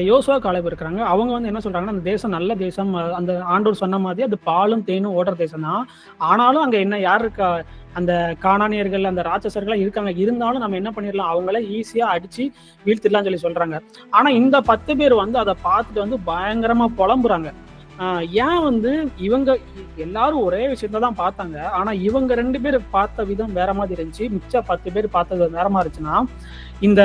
யோசுவா Caleb இருக்கிறாங்க. அவங்க வந்து என்ன சொல்றாங்கன்னா, அந்த தேசம் நல்ல தேசம். அந்த ஆண்டவர் சொன்ன மாதிரி அது பாலும் தேனும் ஓடுற தேசம் தான். ஆனாலும் அங்க என்ன யார் இருக்கா? அந்த கானானியர்கள், அந்த ராட்சசர்கள்லாம் இருக்காங்க. இருந்தாலும் நம்ம என்ன பண்ணிடலாம், அவங்கள ஈஸியா அடிச்சு வீழ்த்திடலாம்னு சொல்றாங்க. ஆனா இந்த 10 பேர் வந்து அதை பார்த்துட்டு வந்து பயங்கரமா புலம்புறாங்க. ஏன் வந்து இவங்க எல்லாரும் ஒரே விஷயத்த தான் பார்த்தாங்க. ஆனா இவங்க 2 பேர் பார்த்த விதம் வேற மாதிரி இருந்துச்சு. மிச்ச 10 பேர் பார்த்தது வேற மாதிரி இருந்துச்சுன்னா, இந்த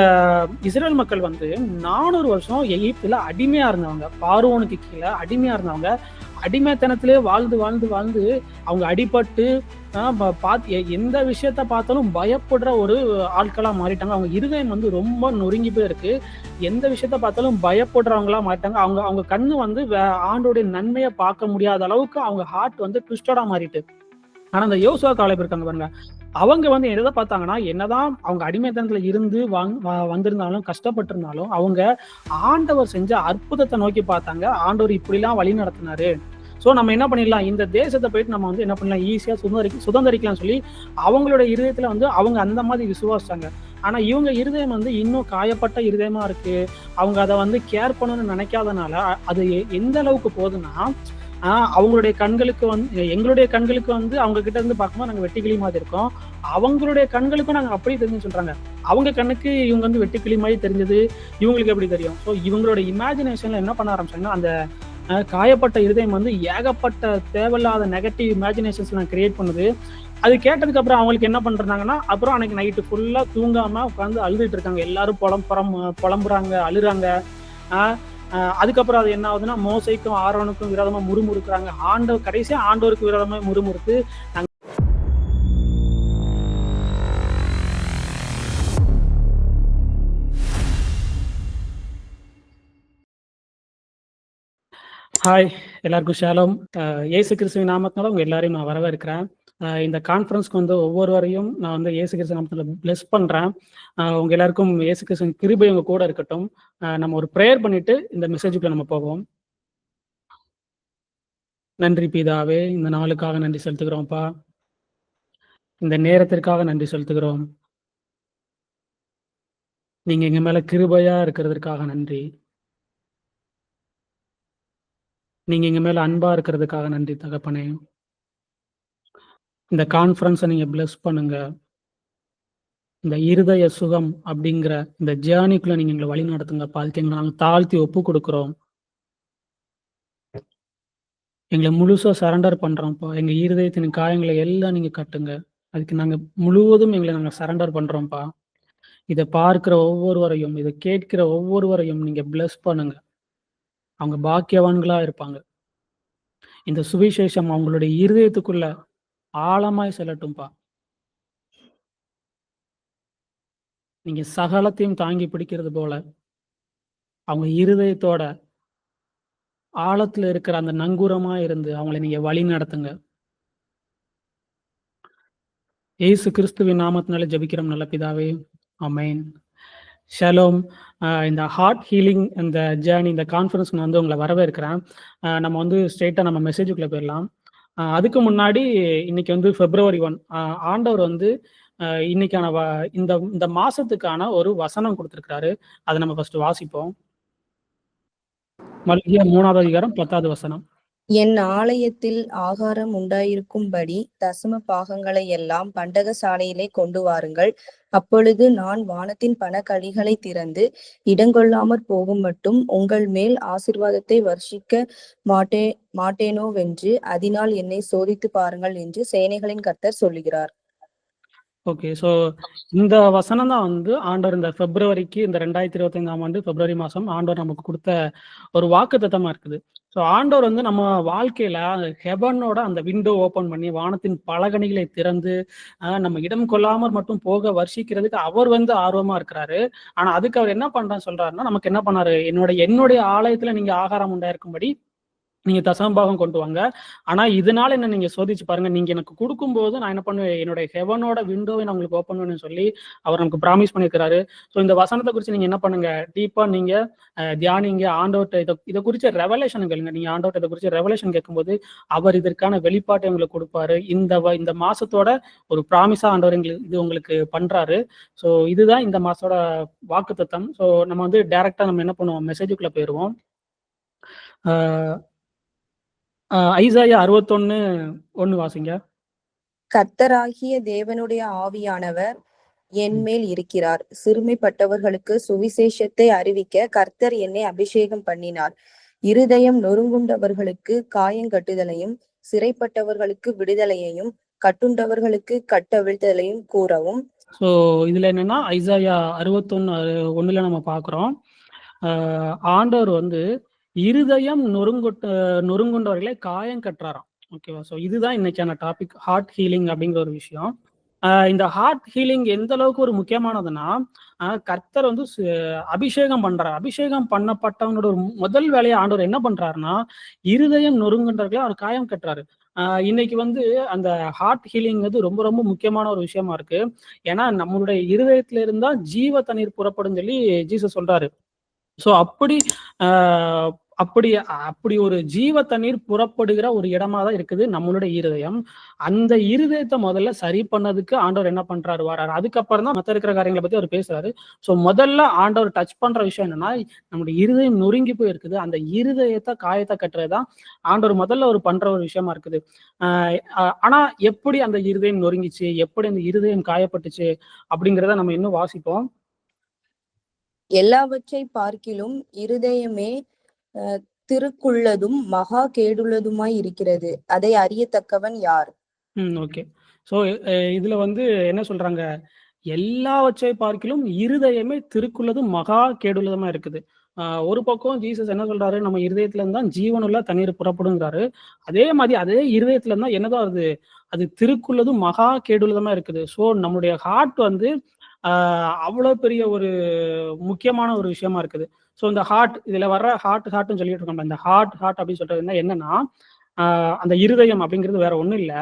இஸ்ரேல் மக்கள் வந்து 400 வருஷம் எகிப்துல அடிமையா இருந்தவங்க. பார்வோனுக்கு கீழ அடிமையா இருந்தவங்க. அடிமைத்தனத்திலே வாழ்ந்து வாழ்ந்து வாழ்ந்து அவங்க அடிபட்டு எந்த விஷயத்த பார்த்தாலும் பயப்படுற ஒரு ஆட்களா மாறிட்டாங்க. அவங்க இருதயம் வந்து ரொம்ப நொறுங்கி போய் இருக்கு. எந்த விஷயத்த பார்த்தாலும் பயப்படுறவங்களா மாறிட்டாங்க. அவங்க அவங்க கண்ணு வந்து ஆண்டோடைய நன்மையை பார்க்க முடியாத அளவுக்கு அவங்க ஹார்ட் வந்து ட்விஸ்டடா மாறிட்டு. ஆனா அந்த யோசுவா காலேப் இருக்காங்க பாருங்க, அவங்க வந்து எதை பார்த்தாங்கன்னா, என்னதான் அவங்க அடிமைத்தனத்துல இருந்து வந்திருந்தாலும் கஷ்டப்பட்டிருந்தாலும் அவங்க ஆண்டவர் செஞ்ச அற்புதத்தை நோக்கி பார்த்தாங்க. ஆண்டவர் இப்படிலாம் வழி நடத்தினாரு. ஸோ நம்ம என்ன பண்ணிடலாம், இந்த தேசத்தை போயிட்டு நம்ம வந்து என்ன பண்ணலாம், ஈஸியா சுதந்திரிக்கலாம் சொல்லி அவங்களோட இருதயத்துல வந்து அவங்க அந்த மாதிரி விசுவாசிச்சாங்க. ஆனா இவங்க இருதயம் வந்து இன்னும் காயப்பட்ட இருதயமா இருக்கு. அவங்க அதை வந்து கேர் பண்ணணும்னு நினைக்காதனால அது எந்த அளவுக்கு போகுதுன்னா, அவங்களுடைய கண்களுக்கு வந்து எங்களுடைய கண்களுக்கு வந்து அவங்க கிட்ட இருந்து பார்க்கும்போது நாங்க வெட்டுக்கிளி மாதிரி இருக்கோம். அவங்களுடைய கண்களுக்கும் நாங்க அப்படியே தெரிஞ்சுன்னு சொல்றாங்க. அவங்க கண்ணுக்கு இவங்க வந்து வெட்டுக்கிளி மாதிரி தெரிஞ்சது, இவங்களுக்கு எப்படி தெரியும்? ஸோ இவங்களோட இமேஜினேஷன்ல என்ன பண்ண ஆரம்பிச்சாங்கன்னா, அந்த காயப்பட்ட இருதயம் வந்து ஏகப்பட்ட தேவையில்லாத நெகட்டிவ் இமேஜினேஷன்ஸ்லாம் கிரியேட் பண்ணுது. அது கேட்டதுக்கு அப்புறம் அவங்களுக்கு என்ன பண்றாங்கன்னா, அப்புறம் அன்னைக்கு நைட்டு ஃபுல்லா தூங்காம உட்காந்து அழுதுட்டு இருக்காங்க. எல்லாரும் புலம்புறாங்க, அழுறாங்க. அதுக்கப்புறம் அது என்ன ஆகுதுன்னா, மோசைக்கும் ஆரோனுக்கும் விரோதமா முறுமுறுக்குறாங்க. கடைசியா ஆண்டவருக்கு விரோதமா முறுமுறுத்து ஹாய், எல்லாருக்கும் ஷாலோம். இயேசு கிறிஸ்துவின் நாமத்தினால உங்க எல்லாரையும் நான் வரவேற்கிறேன். இந்த கான்ஃபரன்ஸ்க்கு வந்து ஒவ்வொருவரையும் நான் வந்து இயேசு கிறிஸ்து நாமத்துல பிளெஸ் பண்றேன். உங்க எல்லாருக்கும் இயேசு கிறிஸ்துவின் கிருபை உங்க கூட இருக்கட்டும். நம்ம ஒரு ப்ரேயர் பண்ணிட்டு இந்த மெசேஜுக்குள்ள நம்ம போவோம். நன்றி பிதாவே, இந்த நாளுக்காக நன்றி செலுத்துகிறோம்ப்பா. இந்த நேரத்திற்காக நன்றி செலுத்துகிறோம். நீங்க எங்க மேல கிருபையா இருக்கிறதுக்காக நன்றி. நீங்க எங்க மேல அன்பா இருக்கிறதுக்காக நன்றி தகப்பனே. இந்த கான்ஃபரன்ஸை நீங்க பிளஸ் பண்ணுங்க. இந்த இருதய சுகம் அப்படிங்கிற இந்த ஜேர்னிக்குள்ள நீங்க எங்களை வழி நடத்துங்கப்பா. அதுக்கு எங்களை நாங்கள் தாழ்த்தி ஒப்பு கொடுக்குறோம். எங்களை முழுசா சரண்டர் பண்றோம்ப்பா. எங்க இருதயத்தின் காயங்களை எல்லாம் நீங்க கட்டுங்க. அதுக்கு நாங்க முழுவதும் எங்களை நாங்க சரண்டர் பண்றோம்ப்பா. இதை பார்க்கிற ஒவ்வொருவரையும், இதை கேட்கிற ஒவ்வொருவரையும் நீங்க பிளஸ் பண்ணுங்க. அவங்க பாக்கியவான்களா இருப்பாங்க. இந்த சுவிசேஷம் அவங்களுடைய இருதயத்துக்குள்ள ஆழமாய் செல்லட்டும்பா. நீங்க சகலத்தையும் தாங்கி பிடிக்கிறது போல அவங்க இருதயத்தோட ஆழத்துல இருக்கிற அந்த நங்கூரமா இருந்து அவங்களை நீங்க வழி நடத்துங்க. இயேசு கிறிஸ்துவின் நாமத்தினால ஜெபிக்கிறோம் நல்ல பிதாவே, ஆமென். ஷலோம். இந்த ஹார்ட் ஹீலிங் இந்த ஜேர்னி இந்த கான்ஃபரன்ஸ் நான் வந்து உங்களை வரவேற்கிறேன். நம்ம வந்து ஸ்ட்ரெயிட்டா நம்ம மெசேஜுக்குள்ள போயிடலாம். அதுக்கு முன்னாடி இன்னைக்கு வந்து February 1 ஆண்டவர் வந்து இன்னைக்கான இந்த இந்த மாசத்துக்கான ஒரு வசனம் கொடுத்திருக்கிறாரு. அதை நம்ம ஃபர்ஸ்ட் வாசிப்போம். மல்கியா 3வது அதிகாரம் 10வது வசனம். என் ஆலயத்தில் ஆகாரம் உண்டாயிருக்கும்படி தசம பாகங்களை எல்லாம் பண்டக சாலையிலே கொண்டு வாருங்கள். அப்பொழுது நான் வானத்தின் பணக்கடிகளை திறந்து இடங்கொள்ளாமற் போகும் மட்டும் உங்கள் மேல் ஆசீர்வாதத்தை வர்ஷிக்க மாட்டேனோவென்று அதனால் என்னை சோதித்து பாருங்கள் என்று சேனைகளின் கர்த்தர் சொல்லுகிறார். ஓகே, ஸோ இந்த வசனம் தான் வந்து ஆண்டவர் இந்த Februaryக்கு இந்த 2025ஆம் ஆண்டு February மாசம் ஆண்டவர் நமக்கு கொடுத்த ஒரு வாக்குத்தத்தமா இருக்குது. ஸோ ஆண்டவர் வந்து நம்ம வாழ்க்கையில ஹெவனோட அந்த விண்டோ ஓப்பன் பண்ணி வானத்தின் பலகணிகளை திறந்து நம்ம இடம் கொள்ளாமற் மட்டும் போக வர்ஷிக்கிறதுக்கு அவர் வந்து ஆர்வமா இருக்கிறாரு. ஆனா அதுக்கு அவர் என்ன பண்றான்னு சொல்றாருன்னா, நமக்கு என்ன பண்ணாரு, என்னுடைய ஆலயத்துல நீங்க ஆகாரம் உண்டாயிருக்கும்படி நீங்க தசமபாகம் கொண்டு வாங்க. ஆனா இதனால என்ன நீங்க சோதிச்சு பாருங்க. நீங்க எனக்கு குடுக்கும்போது நான் என்ன பண்ணுவேன், என்னுடைய ஹெவனோட விண்டோவை நான் உங்களுக்கு ஓப்பன் பண்ணுவேன்னு சொல்லி அவர் நமக்கு ப்ராமிஸ் பண்ணியிருக்கிறாரு. ஸோ இந்த வசனத்த குறிச்சு நீங்க என்ன பண்ணுங்க, டீப்பா நீங்க தியானிங்க. ஆண்டவர்ட்ட இத குறிச்ச ரெவலேஷன் கேளுங்க. நீங்க ஆண்டவர்ட்ட இத குறிச்ச ரெவலேஷன் கேட்கும்போது, அவர் இதற்கான வெளிப்பாட்டை உங்களுக்கு குடுப்பாரு. இந்த மாசத்தோட ஒரு ப்ராமிஸா ஆண்டவர் இது உங்களுக்கு பண்றாரு. ஸோ இதுதான் இந்த மாசத்தோட வாக்குத்தத்தம். ஸோ நம்ம வந்து டைரக்ட்டா நம்ம என்ன பண்ணுவோம், மெசேஜுக்குள்ள போயிருவோம். ஆ ஐசாயா 61:1 வாசிங்க. கர்த்தராகிய தேவனுடைய ஆவியானவர் என் மேல் இருக்கிறார். சிறுமைப்பட்டவர்களுக்கு சுவிசேஷத்தை அறிவிக்க கர்த்தர் என்னை அபிஷேகம் பண்ணினார். இருதயம் நொறுங்குண்டவர்களுக்கு காயங்கட்டுதலையும், சிறைப்பட்டவர்களுக்கு விடுதலையையும், கட்டுண்டவர்களுக்கு கட்டவிழ்த்தலையும் கூறவும். ஸோ இதுல என்னன்னா ஐசாயா 61:1 நம்ம பார்க்குறோம். ஆண்டவர் வந்து இருதயம் நொறுங்குண்டவர்களை காயம் கட்டுறாராம். ஓகேவா? ஸோ இதுதான் இன்னைக்கான டாபிக், ஹார்ட் ஹீலிங் அப்படிங்கிற ஒரு விஷயம். இந்த ஹார்ட் ஹீலிங் எந்த அளவுக்கு ஒரு முக்கியமானதுன்னா, கர்த்தர் வந்து அபிஷேகம் பண்றார். அபிஷேகம் பண்ணப்பட்டவனோட ஒரு முதல் வேலையை ஆண்டவர் என்ன பண்றாருன்னா, இருதயம் நொறுங்குன்றவர்களை அவர் காயம் கட்டுறாரு. இன்னைக்கு வந்து அந்த ஹார்ட் ஹீலிங் வந்து ரொம்ப ரொம்ப முக்கியமான ஒரு விஷயமா இருக்கு. ஏன்னா நம்மளுடைய இருதயத்துல இருந்தா ஜீவ தண்ணீர் புறப்படும் சொல்லி ஜீசஸ் சொல்றாரு. ஸோ அப்படி ஒரு ஜீவ தண்ணீர் புறப்படுகிற ஒரு இடமா தான் இருக்குது நம்மளுடைய இருதயம். அந்த இருதயத்தை முதல்ல சரி பண்ணதுக்கு ஆண்டவர் என்ன பண்றாரு, வராரு. அதுக்கப்புறம் தான் மத்த இருக்கிற காரியங்களை பத்தி அவர் பேசுறாரு. ஸோ முதல்ல ஆண்டவர் டச் பண்ற விஷயம் என்னன்னா, நம்முடைய இருதயம் நொறுங்கி போய் இருக்குது. அந்த இருதயத்தை காயத்தை கட்டுறதுதான் ஆண்டவர் முதல்ல ஒரு பண்ற ஒரு விஷயமா இருக்குது. ஆனா எப்படி அந்த இருதயம் நொறுங்கிச்சு, எப்படி அந்த இருதயம் காயப்பட்டுச்சு அப்படிங்கிறத நம்ம இன்னும் வாசிப்போம். எல்லாவற்றை பார்க்கிலும் இருதயமே திருக்குள்ளதும் மகா கேடுள்ளதுமாய் இருக்கிறது. அதை அறியத்தக்கவன் யார்? ஓகே. ஸோ இதுல வந்து என்ன சொல்றாங்க, எல்லாவற்றை பார்க்கிலும் இருதயமே திருக்குள்ளதும் மகா கேடுள்ளதுமா இருக்குது. ஒரு பக்கம் ஜீசஸ் என்ன சொல்றாரு, நம்ம இருதயத்துல இருந்தா ஜீவனுள்ள தண்ணீர் புறப்படுங்கிறாரு. அதே மாதிரி அதே இருதயத்துல இருந்தா என்னதான் வருது, அது திருக்குள்ளதும் மகா கேடுள்ளதுமா இருக்குது. ஸோ நம்மளுடைய ஹார்ட் வந்து அவ்வளவு பெரிய ஒரு முக்கியமான ஒரு விஷயமா இருக்குது. ஸோ இந்த ஹார்ட், இதுல வர்ற ஹார்ட்னு சொல்லிட்டு இருக்கோம். இந்த ஹார்ட் அப்படின்னு சொல்றது என்னன்னா, அந்த இருதயம் அப்படிங்கிறது வேற ஒண்ணும் இல்ல.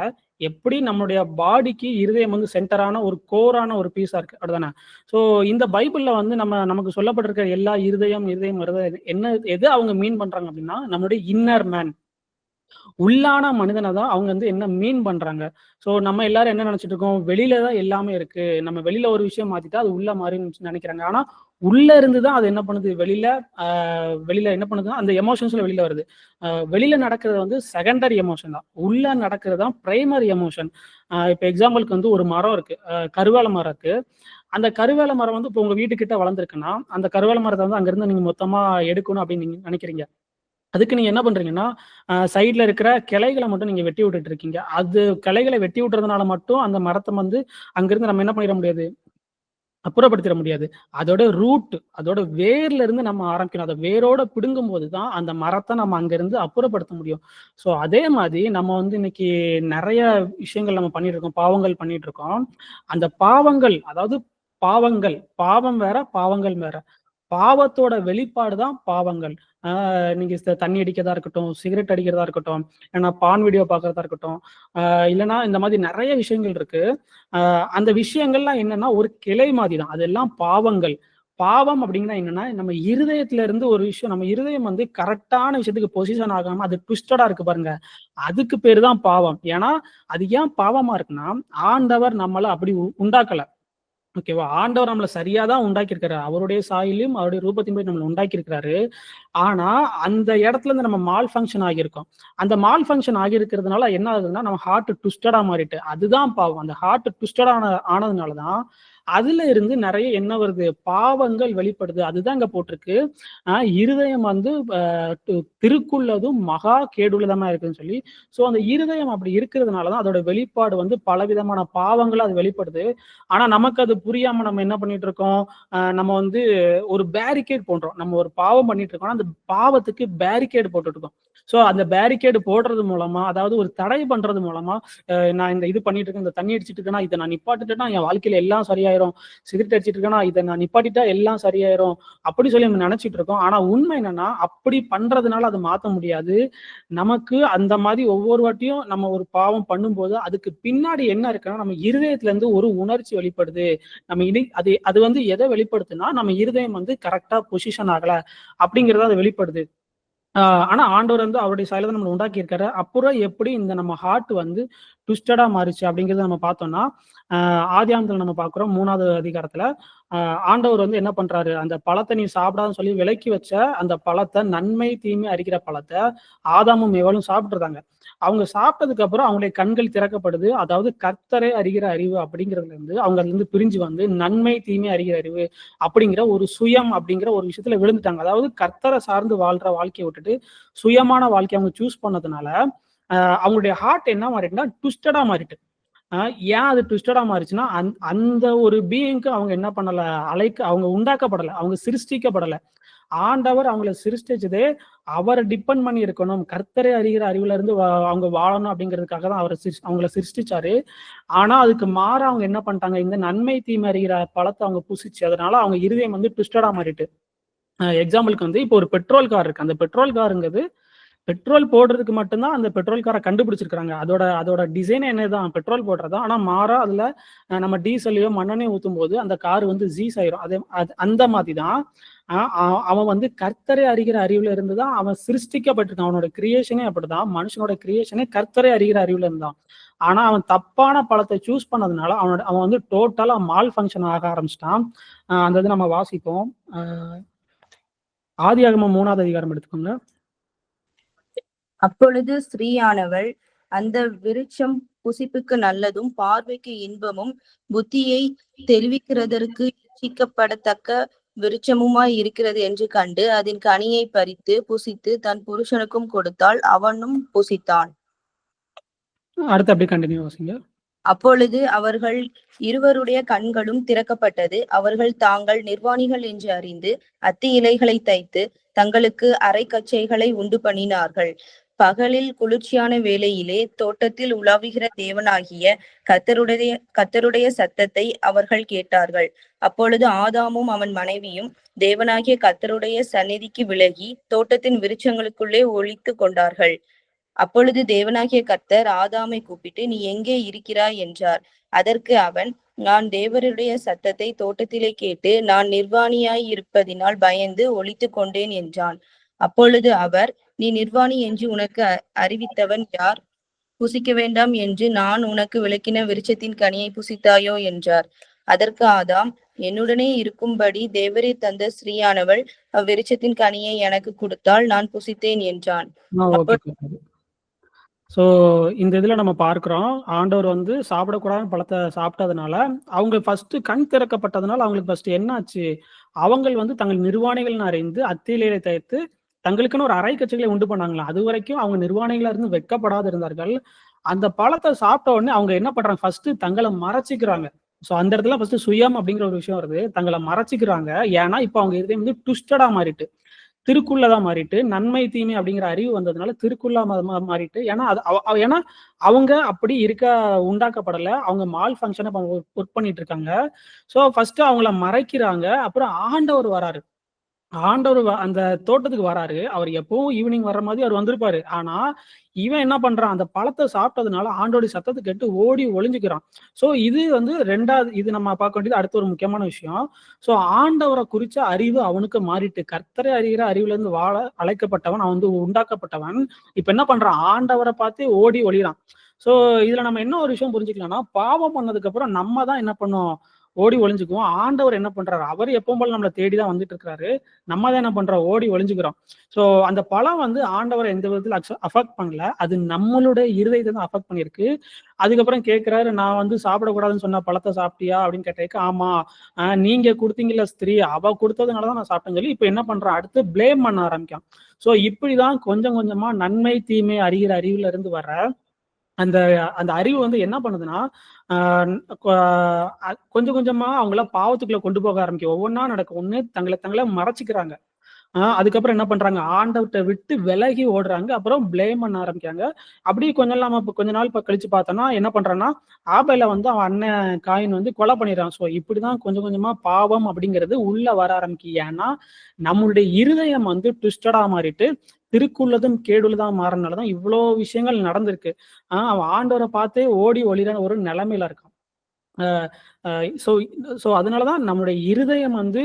எப்படி நம்மளுடைய பாடிக்கு இருதயம் வந்து சென்டரான ஒரு கோரான ஒரு பீஸா இருக்கு, அப்படிதானே? ஸோ இந்த பைபிள்ல வந்து நமக்கு சொல்லப்பட்டிருக்க எல்லா இருதயம் வருது எது அவங்க மீன் பண்றாங்க அப்படின்னா, நம்மளுடைய இன்னர் மேன், உள்ளான மனிதனை தான் அவங்க வந்து என்ன மீன் பண்றாங்க. ஸோ நம்ம எல்லாரும் என்ன நினைச்சிட்டு இருக்கோம், வெளியில தான் எல்லாமே இருக்கு, நம்ம வெளியில ஒரு விஷயம் மாத்திட்டா அது உள்ள மாறின்னு நினைக்கிறாங்க. ஆனா உள்ள இருந்து தான் அது என்ன பண்ணுது, வெளியில என்ன பண்ணுதுன்னா அந்த எமோஷன்ஸ்ல வெளியில வருது. வெளியில நடக்கிறது வந்து செகண்டரி எமோஷன் தான், உள்ள நடக்கிறது தான் பிரைமரி எமோஷன். இப்போ எக்ஸாம்பிளுக்கு வந்து ஒரு மரம் இருக்கு, கருவேல மரம் இருக்கு. அந்த கருவேல மரம் வந்து இப்போ உங்க வீட்டுக்கிட்ட வளர்ந்துருக்குன்னா, அந்த கருவேல மரத்தை வந்து அங்கிருந்து நீங்க மொத்தமா எடுக்கணும் அப்படின்னு நீங்க நினைக்கிறீங்க. அதுக்கு நீங்க என்ன பண்றீங்கன்னா, சைட்ல இருக்கிற கிளைகளை மட்டும் நீங்க வெட்டி விட்டுட்டு இருக்கீங்க. அது கிளைகளை வெட்டி விட்டுறதுனால மட்டும் அந்த மரத்தை வந்து அங்கிருந்து நம்ம என்ன பண்ணிட முடியாது, அப்புறப்படுத்திட முடியாது. அதோட ரூட், அதோட வேர்ல இருந்து நம்ம ஆரம்பிக்கணும். அதை வேரோட பிடுங்கும் போதுதான் அந்த மரத்தை நம்ம அங்கிருந்து அப்புறப்படுத்த முடியும். ஸோ அதே மாதிரி நம்ம வந்து இன்னைக்கு நிறைய விஷயங்கள் நம்ம பண்ணிட்டு இருக்கோம், பாவங்கள் பண்ணிட்டு இருக்கோம். அந்த பாவங்கள், அதாவது பாவம் வேற, பாவங்கள் வேற. பாவத்தோட வெளிப்பாடு தான் பாவங்கள். நீங்க தண்ணி அடிக்கிறதா இருக்கட்டும், சிகரெட் அடிக்கிறதா இருக்கட்டும், இல்லைன்னா பான் வீடியோ பார்க்கறதா இருக்கட்டும், இல்லைன்னா இந்த மாதிரி நிறைய விஷயங்கள் இருக்கு. அந்த விஷயங்கள்லாம் என்னன்னா ஒரு கிளை மாதிரி தான், அதெல்லாம் பாவங்கள். பாவம் அப்படிங்கன்னா என்னன்னா, நம்ம இருதயத்துல இருந்து ஒரு விஷயம், நம்ம இருதயம் வந்து கரெக்டான விஷயத்துக்கு பொசிஷன் ஆகாம அது ட்விஸ்டடா இருக்கு பாருங்க, அதுக்கு பேரு தான் பாவம். ஏன்னா அது ஏன் பாவமா இருக்குன்னா, ஆண்டவர் நம்மள அப்படி உண்டாக்கல. ஓகேவா? ஆண்டவர் நம்மள சரியா தான் உண்டாக்கியிருக்காரு. அவருடைய சாயலையும் அவருடைய ரூபத்தின்படி நம்மள உண்டாக்கியிருக்கிறாரு. ஆனா அந்த இடத்துல இருந்து நம்ம மால் ஃபங்க்ஷன் ஆகியிருக்கோம். அந்த மால் ஃபங்க்ஷன் ஆகியிருக்கிறதுனால என்ன ஆகுதுன்னா, நம்ம ஹார்ட் ட்விஸ்டடா மாறிட்டு, அதுதான் பாவம். அந்த ஹார்ட் ட்விஸ்டடா ஆனதுனால தான் அதுல இருந்து நிறைய என்ன வருது, பாவங்கள் வெளிப்படுது. அதுதான் இங்க போட்டிருக்கு. இருதயம் வந்து திருக்குள்ளதும் மகா கேடுள்ளதமா இருக்குன்னு சொல்லி. ஸோ அந்த இருதயம் அப்படி இருக்கிறதுனாலதான் அதோட வெளிப்பாடு வந்து பலவிதமான பாவங்கள் அது வெளிப்படுது. ஆனா நமக்கு அது புரியாம நம்ம என்ன பண்ணிட்டு இருக்கோம், நம்ம வந்து ஒரு பேரிகேட் போடுறோம். நம்ம ஒரு பாவம் பண்ணிட்டு இருக்கோம், அந்த பாவத்துக்கு பேரிகேடு போட்டுட்டு இருக்கோம். ஸோ அந்த பேரிகேடு போடுறது மூலமா, அதாவது ஒரு தடை பண்றது மூலமா, நான் இந்த இது பண்ணிட்டு இருக்கேன், இந்த தண்ணி அடிச்சிட்டு இருக்கேன்னா, இதை நான் நிப்பாட்டுட்டேன்னா என் வாழ்க்கையில எல்லாம் சரியாயிரும் சரியாயிரும், சிகரெட் அடிச்சிட்டு இருக்கேன்னா இதை நான் நிப்பாட்டிட்டா எல்லாம் சரியாயிரும் அப்படி சொல்லி நம்ம நினைச்சிட்டு இருக்கோம். ஆனா உண்மை என்னன்னா அப்படி பண்றதுனால அதை மாத்த முடியாது. நமக்கு அந்த மாதிரி ஒவ்வொரு வாட்டியும் நம்ம ஒரு பாவம் பண்ணும்போது அதுக்கு பின்னாடி என்ன இருக்குன்னா நம்ம இருதயத்துல இருந்து ஒரு உணர்ச்சி வெளிப்படுது. நம்ம அது அது வந்து எதை வெளிப்படுத்துனா நம்ம இருதயம் வந்து கரெக்டா பொசிஷன் ஆகல அப்படிங்கறத அது வெளிப்படுது. ஆனா ஆண்டவர் வந்து அவருடைய சாயல தான் நம்மள உண்டாக்கி இருக்காரு. அப்புறம் எப்படி இந்த நம்ம ஹார்ட் வந்து ட்விஸ்டடா மாறுச்சு அப்படிங்கிறத நம்ம பார்த்தோம்னா, ஆதியாகமத்துல நம்ம பார்க்கிறோம் 3வது அதிகாரத்துல, ஆண்டவர் வந்து என்ன பண்றாரு, அந்த பழத்தை நீ சாப்பிடாதுன்னு சொல்லி விலக்கி வச்ச அந்த பழத்தை, நன்மை தீமை அறிகிற பழத்தை ஆதாமும் ஏவாளும் சாப்பிட்டுருந்தாங்க. அவங்க சாப்பிட்டதுக்கு அப்புறம் அவங்களுடைய கண்கள் திறக்கப்படுது. அதாவது கர்த்தரை அறிகிற அறிவு அப்படிங்கிறதுல இருந்து அவங்க அதுல இருந்து பிரிஞ்சு வந்து நன்மை தீமை அறிகிற அறிவு அப்படிங்கிற ஒரு சுயம் அப்படிங்கிற ஒரு விஷயத்துல விழுந்துட்டாங்க. அதாவது கர்த்தரை சார்ந்து வாழ்ற வாழ்க்கையை விட்டுட்டு சுயமான வாழ்க்கையை அவங்க சூஸ் பண்ணதுனால அவங்களுடைய ஹார்ட் என்ன மாறிட்டுனா ட்விஸ்டடா மாறிட்டு. ஏன் அது ட்விஸ்டடா மாறிச்சுன்னா அந்த ஒரு பீயிங்க்கு அவங்க என்ன பண்ணல, அவங்க உண்டாக்கப்படல, அவங்க சிருஷ்டிக்கப்படல. ஆண்டவர் அவங்கள சிருஷ்டிச்சதே அவரை டிபெண்ட் பண்ணி இருக்கணும், கர்த்தரை அறிகிற அறிவுல இருந்து அவங்க வாழணும் அப்படிங்கிறதுக்காக தான் அவங்கள சிருஷ்டிச்சாரு. ஆனா அதுக்கு மாற அவங்க என்ன பண்ணிட்டாங்க, இந்த நன்மை தீமை அறிகிற பழத்தை அவங்க புசிச்சு அதனால அவங்க இருதயம் வந்து ட்விஸ்டடா மாறிட்டு. எக்ஸாம்பிளுக்கு வந்து இப்போ ஒரு பெட்ரோல் கார் இருக்கு. அந்த பெட்ரோல் காருங்கிறது பெட்ரோல் போடுறதுக்கு மட்டும்தான் அந்த பெட்ரோல் காரை கண்டுபிடிச்சிருக்காங்க. அதோட டிசைனே என்னதான் பெட்ரோல் போடுறதா. ஆனா மாறா அதுல நம்ம டீசலையோ மண்ணெண்ணையோ ஊத்தும் போது அந்த கார் வந்து ஜீஸ் ஆயிரும். அந்த மாதிரிதான் அவன் வந்து கர்த்தரை அறிகிற அறிவுல இருந்துதான் அவன் சிருஷ்டிக்கப்பட்டிருக்கான். அவனோட கிரியேஷனே அப்படிதான். மனுஷனோட கிரியேஷனே கர்த்தரை அறிகிற அறிவுல இருந்தான். ஆனா அவன் தப்பான பழத்தை சூஸ் பண்ணதுனால அவன் வந்து டோட்டலா மால் ஃபங்க்ஷன் ஆக ஆரம்பிச்சிட்டான். அந்த இது நம்ம வாசிப்போம். ஆதியாகமம் 3வது அதிகாரம் எடுத்துக்கோங்க. அப்பொழுது ஸ்திரீயானவள், அந்த விருட்சம் புசிப்புக்கு நல்லதும் பார்வைக்கு இன்பமும் புத்தியை தெளிவிக்கிறதற்கு இச்சிக்கப்படத்தக்க விருட்சமுமாய் இருக்கிறது என்று கண்டு அதன் கனியை பறித்து புசித்து தன் புருஷனுக்கும் கொடுத்தாள், அவனும் புசித்தான். அடுத்து அப்படி கண்டினியூ வாசிங்க. அப்பொழுது அவர்கள் இருவருடைய கண்களும் திறக்கப்பட்டது. அவர்கள் தாங்கள் நிர்வாணிகள் என்று அறிந்து அத்தி இலைகளை தைத்து தங்களுக்கு அரைக்கச்சைகளை உண்டு பண்ணினார்கள். பகலில் குளிர்ச்சியான வேளையிலே தோட்டத்தில் உலாவுகிற தேவனாகிய கர்த்தருடைய சத்தத்தை அவர்கள் கேட்டார்கள். அப்பொழுது ஆதாமும் அவன் மனைவியும் தேவனாகிய கர்த்தருடைய சந்நிதிக்கு விலகி தோட்டத்தின் விருட்சங்களுக்குள்ளே ஒளித்து கொண்டார்கள். அப்பொழுது தேவனாகிய கர்த்தர் ஆதாமை கூப்பிட்டு, நீ எங்கே இருக்கிறாய் என்றார். அதற்கு அவன், நான் தேவருடைய சத்தத்தை தோட்டத்திலே கேட்டு நான் நிர்வாணியாய் இருப்பதினால் பயந்து ஒளித்து கொண்டேன் என்றான். அப்பொழுது அவர், நீ நிர்வாணி என்று உனக்கு அறிவித்தவன் யார்? புசிக்க வேண்டாம் என்று நான் உனக்கு விளக்கின விருட்சத்தின் கனியை புசித்தாயோ என்றார். அதற்கு ஆதாம், என்னுடனே இருக்கும்படி தேவரே தந்த ஸ்திரீயானவள் அவ்விருட்சத்தின் கனியை எனக்கு கொடுத்தால் நான் புசித்தேன் என்றான். ஸோ இந்த இதில் நம்ம பார்க்குறோம், ஆண்டவர் வந்து சாப்பிடக்கூடாத பழத்தை சாப்பிட்டதுனால அவங்க ஃபர்ஸ்ட் கண் திறக்கப்பட்டதுனால அவங்களுக்கு ஃபர்ஸ்ட் என்னாச்சு, அவங்க வந்து தங்கள் நிர்வாணிகள்னு அறிந்து அத்தியிலே தைத்து தங்களுக்குன்னு ஒரு அரை கட்சிகளை உண்டு பண்ணாங்களாம். அது வரைக்கும் அவங்க நிர்வாணிகளா இருந்து வெட்கப்படாது இருந்தார்கள். அந்த பழத்தை சாப்பிட்ட உடனே அவங்க என்ன பண்றாங்க, ஃபர்ஸ்ட் தங்களை மறைச்சிக்கிறாங்க. ஸோ அந்த இடத்துல ஃபர்ஸ்ட் சுயம் அப்படிங்கிற ஒரு விஷயம் வருது. தங்களை மறைச்சிக்கிறாங்க. ஏன்னா இப்போ அவங்க இதே வந்து ட்விஸ்டடா மாறிட்டு, திருக்குள்ளதான் மாறிட்டு, நன்மை தீமை அப்படிங்கிற அறிவு வந்ததுனால திருக்குள்ளா மாறிட்டு. ஏன்னா ஏன்னா அவங்க அப்படி இருக்க உண்டாக்கப்படல, அவங்க மால் ஃபங்க்ஷனை ஒர்க் பண்ணிட்டு இருக்காங்க. ஸோ ஃபர்ஸ்ட் அவங்கள மறைக்கிறாங்க. அப்புறம் ஆண்டவர் வராரு. ஆண்டவர் அந்த தோட்டத்துக்கு வராரு. அவர் எப்பவும் ஈவினிங் வர்ற மாதிரி அவர் வந்திருப்பாரு. ஆனா இவன் என்ன பண்றான், அந்த பழத்தை சாப்பிட்டதுனால ஆண்டோடைய சத்தத்தை கேட்டு ஓடி ஒளிஞ்சுக்கிறான். சோ இது வந்து 2வது, இது நம்ம பார்க்க வேண்டியது அடுத்த ஒரு முக்கியமான விஷயம். சோ ஆண்டவரை குறிச்ச அறிவு அவனுக்கு மாறிட்டு, கர்த்தரை அறிகிற அறிவுல இருந்து வாழ அழைக்கப்பட்டவன், அவன் வந்து உண்டாக்கப்பட்டவன். இப்ப என்ன பண்றான், ஆண்டவரை பார்த்து ஓடி ஒளிறான். சோ இதுல நம்ம என்ன ஒரு விஷயம் புரிஞ்சுக்கலாம்னா, பாவம் பண்ணதுக்கு அப்புறம் நம்ம தான் என்ன பண்ணோம், ஓடி ஒளிஞ்சுக்குவோம். ஆண்டவர் என்ன பண்றாரு, அவர் எப்பவும் போல நம்மளை தேடிதான் வந்துட்டு இருக்கிறாரு. நம்ம தான் என்ன பண்றோம், ஓடி ஒளிஞ்சுக்கிறோம். சோ அந்த பழம் வந்து ஆண்டவரை எந்த விதத்துல அஃபெக்ட் பண்ணல, அது நம்மளுடைய இருதயத்தை தான் அஃபெக்ட் பண்ணிருக்கு. அதுக்கப்புறம் கேட்கிறாரு, நான் வந்து சாப்பிடக்கூடாதுன்னு சொன்ன பழத்தை சாப்பிட்டியா அப்படின்னு கேட்டேக்கு, ஆமா நீங்க கொடுத்தீங்கல்ல ஸ்திரீ, அவ கொடுத்ததுனாலதான் நான் சாப்பிட்டேன்னு சொல்லி இப்ப என்ன பண்றான், அடுத்து பிளேம் பண்ண ஆரம்பிக்கான். சோ இப்படிதான் கொஞ்சம் கொஞ்சமா நன்மை தீமை அறிகிற அறிவுல இருந்து வர அந்த அந்த அறிவு வந்து என்ன பண்ணுதுன்னா, கொஞ்சம் கொஞ்சமா அவங்கள பாவத்துக்குள்ள கொண்டு போக ஆரம்பிக்கும். ஒவ்வொன்னா நடக்கும். ஒண்ணு தங்களை மறைச்சிக்கிறாங்க. அதுக்கப்புறம் என்ன பண்றாங்க, ஆண்டவர்ட்ட விட்டு விலகி ஓடுறாங்க. அப்புறம் ப்ளேம் பண்ண ஆரம்பிக்கிறாங்க. அப்படியே கொஞ்ச நாள் கழிச்சு பார்த்தோம்னா, என்ன பண்றான்னா, ஆபேல வந்து அவன் அண்ணன் காயின் வந்து கொலை பண்ணிடுறான். ஸோ இப்படிதான் கொஞ்சம் கொஞ்சமா பாவம் அப்படிங்கிறது உள்ள வர ஆரம்பிக்குது. ஏன்னா, நம்மளுடைய இருதயம் வந்து ட்விஸ்டடா மாறிட்டு, திருக்குள்ளதும் கேடுள்ளதா மாறுனனால தான் இவ்ளோ விஷயங்கள் நடந்திருக்கு. அவன் ஆண்டவர பார்த்தே ஓடி ஒளிர ஒரு நிலைமையில இருக்கான். அ அ ஸோ ஸோ அதனால தான் நம்முடைய இருதயம் வந்து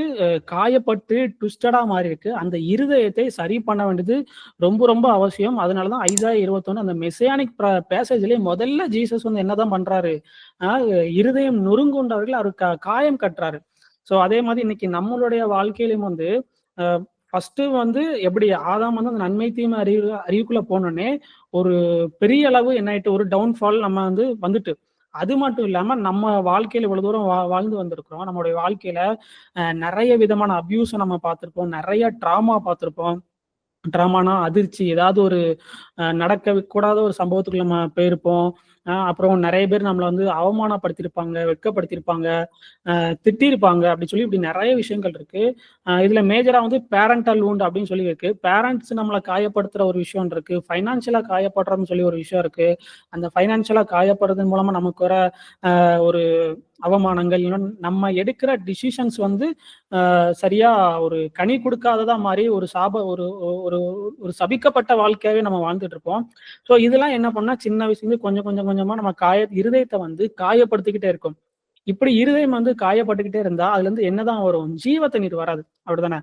காயப்பட்டு ட்விஸ்டடா மாறியிருக்கு. அந்த இருதயத்தை சரி பண்ண வேண்டியது ரொம்ப ரொம்ப அவசியம். அதனால தான் ஐசாயா 21 அந்த மெசியானிக் பேசேஜ்லயே முதல்ல ஜீசஸ் வந்து என்னதான் பண்றாரு, அ இருதயம் நொறுங்குண்டவர்கள அவரு காயம் கட்டுறாரு. ஸோ அதே மாதிரி இன்னைக்கு நம்மளுடைய வாழ்க்கையிலும் வந்து அ ஃபர்ஸ்ட்டு வந்து எப்படி ஆதாம் வந்து அந்த நன்மை தீமை அறிவுக்குள்ள போனோனே, ஒரு பெரிய அளவு என்ன ஆயிட்டு ஒரு டவுன்ஃபால் நம்ம வந்து வந்துட்டு. அது மட்டும் இல்லாம நம்ம வாழ்க்கையில இவ்வளவு தூரம் வாழ்ந்து வந்திருக்கிறோம். நம்முடைய வாழ்க்கையில நெறைய விதமான அப்யூஸ நம்ம பார்த்திருப்போம். நெறைய ட்ராமா பார்த்திருப்போம். ட்ராமானா அதிர்ச்சி, ஏதாவது ஒரு நடக்க கூடாத ஒரு சம்பவத்துக்குள்ள நம்ம போயிருப்போம். அப்புறம் நெறைய பேர் நம்மள வந்து அவமானப்படுத்தியிருப்பாங்க, வெட்கப்படுத்தியிருப்பாங்க, திட்டியிருப்பாங்க. அப்படி சொல்லி இப்படி நெறைய விஷயங்கள் இருக்கு. இதுல மேஜரா வந்து பேரன்டல் வூண்ட் அப்படின்னு சொல்லி இருக்கு. பேரண்ட்ஸ் நம்மள காயப்படுத்துற ஒரு விஷயம் இருக்கு. ஃபைனான்ஷியலா காயப்படுறதுன்னு சொல்லி ஒரு விஷயம் இருக்கு. அந்த ஃபைனான்ஷியலா காயப்படுறதன் மூலமா நமக்கு வர ஒரு அவமானங்கள், இன்னொன்னு நம்ம எடுக்கிற டிசிஷன்ஸ் வந்து சரியா ஒரு கனி குடுக்காததா மாறி ஒரு ஒரு ஒரு ஒரு சபிக்கப்பட்ட வாழ்க்கையாவே நம்ம வாழ்ந்துட்டு இருப்போம். ஸோ இதெல்லாம் என்ன பண்ணா சின்ன வயசுலேருந்து கொஞ்சம் கொஞ்சம் கொஞ்சமா நம்ம இருதயத்த வந்து காயப்படுத்திக்கிட்டே இருக்கும். இப்படி இருதயம் வந்து காயப்பட்டுக்கிட்டே இருந்தா, அதுலருந்து என்னதான் வரும்? ஜீவ தண்ணீர் வராது. அப்படிதானே?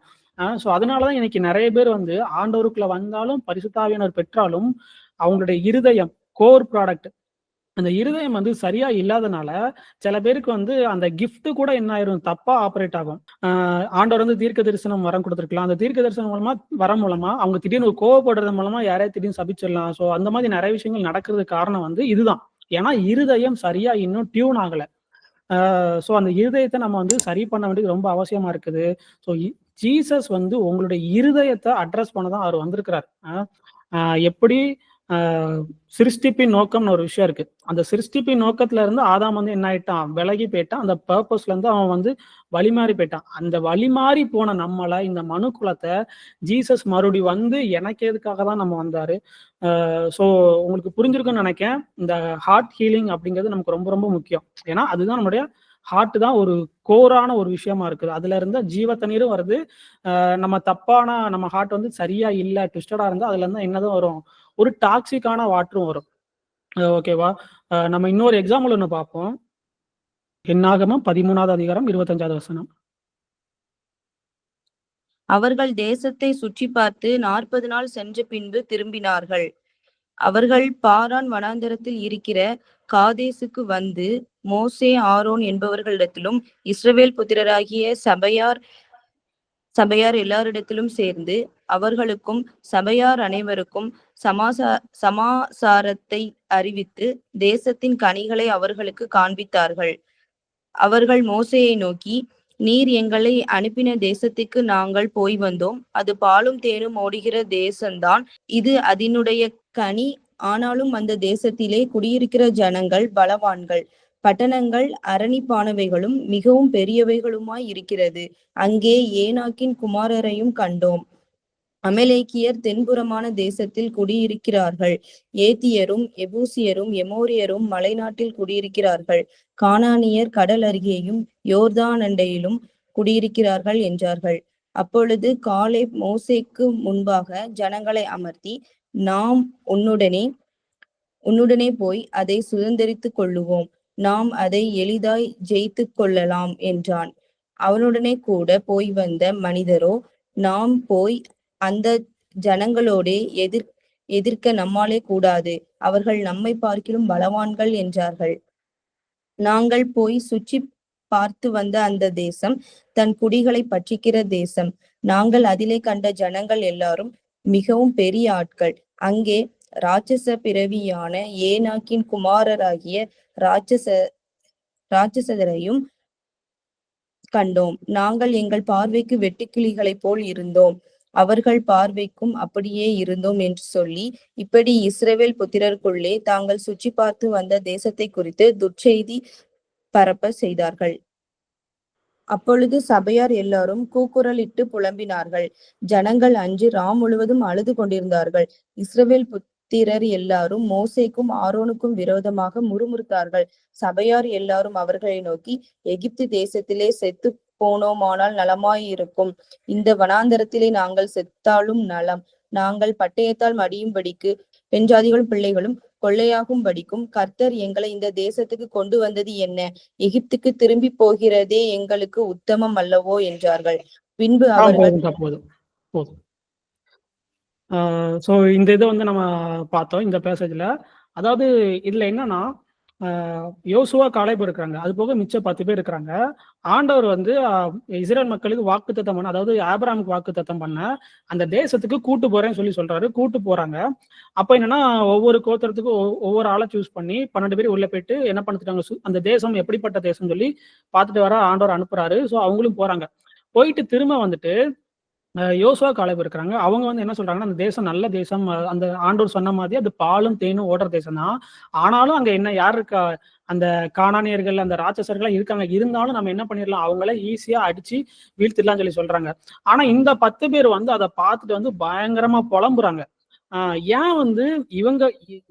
ஸோ அதனால தான் இன்னைக்கு நெறைய பேர் வந்து ஆண்டவருக்குள்ள வந்தாலும், பரிசுத்த ஆவியானவர் பெற்றாலும், அவங்களுடைய இருதயம் கோர் ப்ராடக்ட் அந்த இருதயம் வந்து சரியா இல்லாதனால, சில பேருக்கு வந்து அந்த கிஃப்ட் கூட என்ன ஆயிரும், தப்பா ஆப்பரேட் ஆகும். ஆண்டவர் வந்து தீர்க்க தரிசனம் வரம் குடுத்திருக்கலாம். அந்த தீர்க்க தரிசனம் வரம் மூலமா அவங்க திடீர்னு கோவப்படுறது மூலமா யாரையாவது திடீர்னு சபிச்சிடலாம். ஸோ அந்த மாதிரி நெறைய விஷயங்கள் நடக்கிறதுக்கு காரணம் வந்து இதுதான். ஏன்னா இருதயம் சரியா இன்னும் டியூன் ஆகல. ஸோ அந்த இருதயத்த நம்ம வந்து சரி பண்ண வேண்டியது ரொம்ப அவசியமா இருக்குது. ஸோ ஜீசஸ் வந்து உங்களுடைய இருதயத்த அட்ரஸ் பண்ண தான் அவர் வந்திருக்கிறார். அ அ எப்படி அ சிருஷ்டிப்பின் நோக்கம்னு ஒரு விஷயம் இருக்கு. அந்த சிருஷ்டிப்பின் நோக்கத்துல இருந்து ஆதாம் வந்து என்ன ஆயிட்டான், விலகி போயிட்டான். அந்த பர்ப்பஸ்ல இருந்து அவன் வந்து வழிமாறி போயிட்டான். அந்த வழிமாறி போன நம்மள இந்த மனு குலத்த ஜீசஸ் மறுபடி வந்து எனக்கு எதுக்காக தான் நம்ம வந்தாரு. ஸோ உங்களுக்கு புரிஞ்சிருக்கும்னு நெனைக்கிறேன். இந்த ஹார்ட் ஹீலிங் அப்படிங்கிறது நமக்கு ரொம்ப ரொம்ப முக்கியம். ஏன்னா, அதுதான் நம்முடைய ஹார்ட் தான் ஒரு கோரான ஒரு விஷயமா இருக்குது. அதுல இருந்து ஜீவ தண்ணீரும் வருது. நம்ம தப்பான நம்ம ஹார்ட் வந்து சரியா இல்ல, ட்விஸ்டடா இருந்தா அதுல இருந்து என்னதான் வரும்? ஒரு டாக்ஸிக்கான வாட்டரும் வரும். ஓகேவா? நம்ம இன்னொரு எக்ஸாம்பிள் ஒண்ணு பார்ப்போம். என்னாகமம் 13வது அதிகாரம் 25வது வசனம். அவர்கள் தேசத்தை சுற்றி பார்த்து 40 நாள் சென்ற பின்பு திரும்பினார்கள். அவர்கள் பாரான் வனாந்தரத்தில் இருக்கிற காதேசுக்கு வந்து மோசே ஆரோன் என்பவர்களிடத்திலும் இஸ்ரவேல் புத்திரராகிய சபையார் எல்லாரிடத்திலும் சேர்ந்து அவர்களுக்கும் சபையார் அனைவருக்கும் சமாசாரத்தை அறிவித்து தேசத்தின் கனிகளை அவர்களுக்கு காண்பித்தார்கள். அவர்கள் மோசேயை நோக்கி, நீர் எங்களை அனுப்பின தேசத்துக்கு நாங்கள் போய் வந்தோம். அது பாலும் தேனும் ஓடுகிற தேசம்தான். இது அதனுடைய கனி. ஆனாலும் அந்த தேசத்திலே குடியிருக்கிற ஜனங்கள் பலவான்கள். பட்டணங்கள் அரணிப்பானவைகளும் மிகவும் பெரியவைகளுமாய் இருக்கிறது. அங்கே ஏனாக்கின் குமாரரையும் கண்டோம். அமலேக்கியர் தென்புறமான தேசத்தில் குடியிருக்கிறார்கள். ஏத்தியரும் எபூசியரும் எமோரியரும் மலைநாட்டில் குடியிருக்கிறார்கள். கானானியர் கடல் அருகேயும் யோர்தான் அண்டையிலும் குடியிருக்கிறார்கள் என்றார்கள். அப்பொழுது காலேப் மோசேக்கு முன்பாக ஜனங்களை அமர்த்தி, நாம் உன்னுடனே போய் அதை சுதந்தரித்துக் கொள்ளுவோம். நாம் அதை எளிதாய் ஜெயித்து கொள்ளலாம் என்றான். அவனுடனே கூட போய் வந்த மனிதரோ, நாம் போய் அந்த ஜனங்களோடே எதிர்க்க நம்மாலே கூடாது. அவர்கள் நம்மை பார்க்கிலும் பலவான்கள் என்றார்கள். நாங்கள் போய் சுற்றி பார்த்து வந்த அந்த தேசம் தன் குடிகளை பற்றிக்கிற தேசம். நாங்கள் அதிலே கண்ட ஜனங்கள் எல்லாரும் மிகவும் பெரிய ஆட்கள். அங்கே ராட்சச பிறவியான ஏனாக்கின் குமாரராகிய ராட்சசரையும் கண்டோம். நாங்கள் எங்கள் பார்வைக்கு வெட்டுக்கிளிகளைப் போல் இருந்தோம். அவர்கள் பார்வைக்கும் அப்படியே இருந்தோம் என்று சொல்லி, இப்படி இஸ்ரவேல் புத்திரருக்குள்ளே தாங்கள் சுற்றி பார்த்து வந்த தேசத்தை குறித்து துர்ச்செய்தி பரப்ப செய்தார்கள். அப்பொழுது சபையார் எல்லாரும் கூக்குரலிட்டு புலம்பினார்கள். ஜனங்கள் அன்று ராம் முழுவதும் அழுது கொண்டிருந்தார்கள். இஸ்ரவேல் புத்திரர் எல்லாரும் மோசேக்கும் ஆரோனுக்கும் விரோதமாக முறுமுறுத்தார்கள். சபையார் எல்லாரும் அவர்களை நோக்கி, எகிப்து தேசத்திலே செத்து போனோமானால் நலமாயிருக்கும். இந்த வனாந்தரத்திலே நாங்கள் செத்தாலும் நலம். நாங்கள் பட்டயத்தால் மடியும்படிக்கு பெண்ஜாதிகளும் பிள்ளைகளும் கொள்ளையாகும்படிக்கும் கர்த்தர் எங்களை இந்த தேசத்துக்கு கொண்டு வந்தது என்ன? எகிப்துக்கு திரும்பி போகிறதே எங்களுக்கு உத்தமம் அல்லவோ என்றார்கள். பின்பு அவர்கள் போதும் போதும். ஸோ இந்த இதை வந்து நம்ம பார்த்தோம் இந்த பேசேஜ்ல. அதாவது இதுல என்னன்னா, யோசுவா காலேப் இருக்கிறாங்க, அது போக மிச்சம் 10 பேர் இருக்கிறாங்க. ஆண்டவர் வந்து இஸ்ரேல் மக்களுக்கு வாக்குத்தத்தம் பண்ண, அதாவது ஆபிரகாமுக்கு வாக்குத்தத்தம் பண்ண அந்த தேசத்துக்கு கூட்டு போறேன்னு சொல்றாரு. கூட்டு போறாங்க. அப்ப என்னன்னா, ஒவ்வொரு கோத்திரத்துக்கும் ஒவ்வொரு ஆளை சூஸ் பண்ணி 12 பேர் உள்ள போயிட்டு என்ன பண்ணிட்டாங்க, அந்த தேசம் எப்படிப்பட்ட தேசம் சொல்லி பார்த்துட்டு வர ஆண்டவர் அனுப்புறாரு. ஸோ அவங்களும் போறாங்க. போயிட்டு திரும்ப வந்துட்டு யோசுவா காலேப் இருக்கிறாங்க. அவங்க வந்து என்ன சொல்றாங்கன்னா, அந்த தேசம் நல்ல தேசம், அந்த ஆண்டவர் சொன்ன மாதிரி அது பாலும் தேனும் ஓடுற தேசம் தான். ஆனாலும் அங்க என்ன யார் இருக்கா, அந்த கானானியர்கள் அந்த ராட்சசர்கள் இருக்காங்க. இருந்தாலும் நம்ம என்ன பண்ணிடலாம், அவங்கள ஈஸியா அடிச்சு வீழ்த்திடலாம்னு சொல்றாங்க. ஆனா இந்த 10 பேர் வந்து அதை பார்த்துட்டு வந்து பயங்கரமா புலம்புறாங்க. ஏன் வந்து இவங்க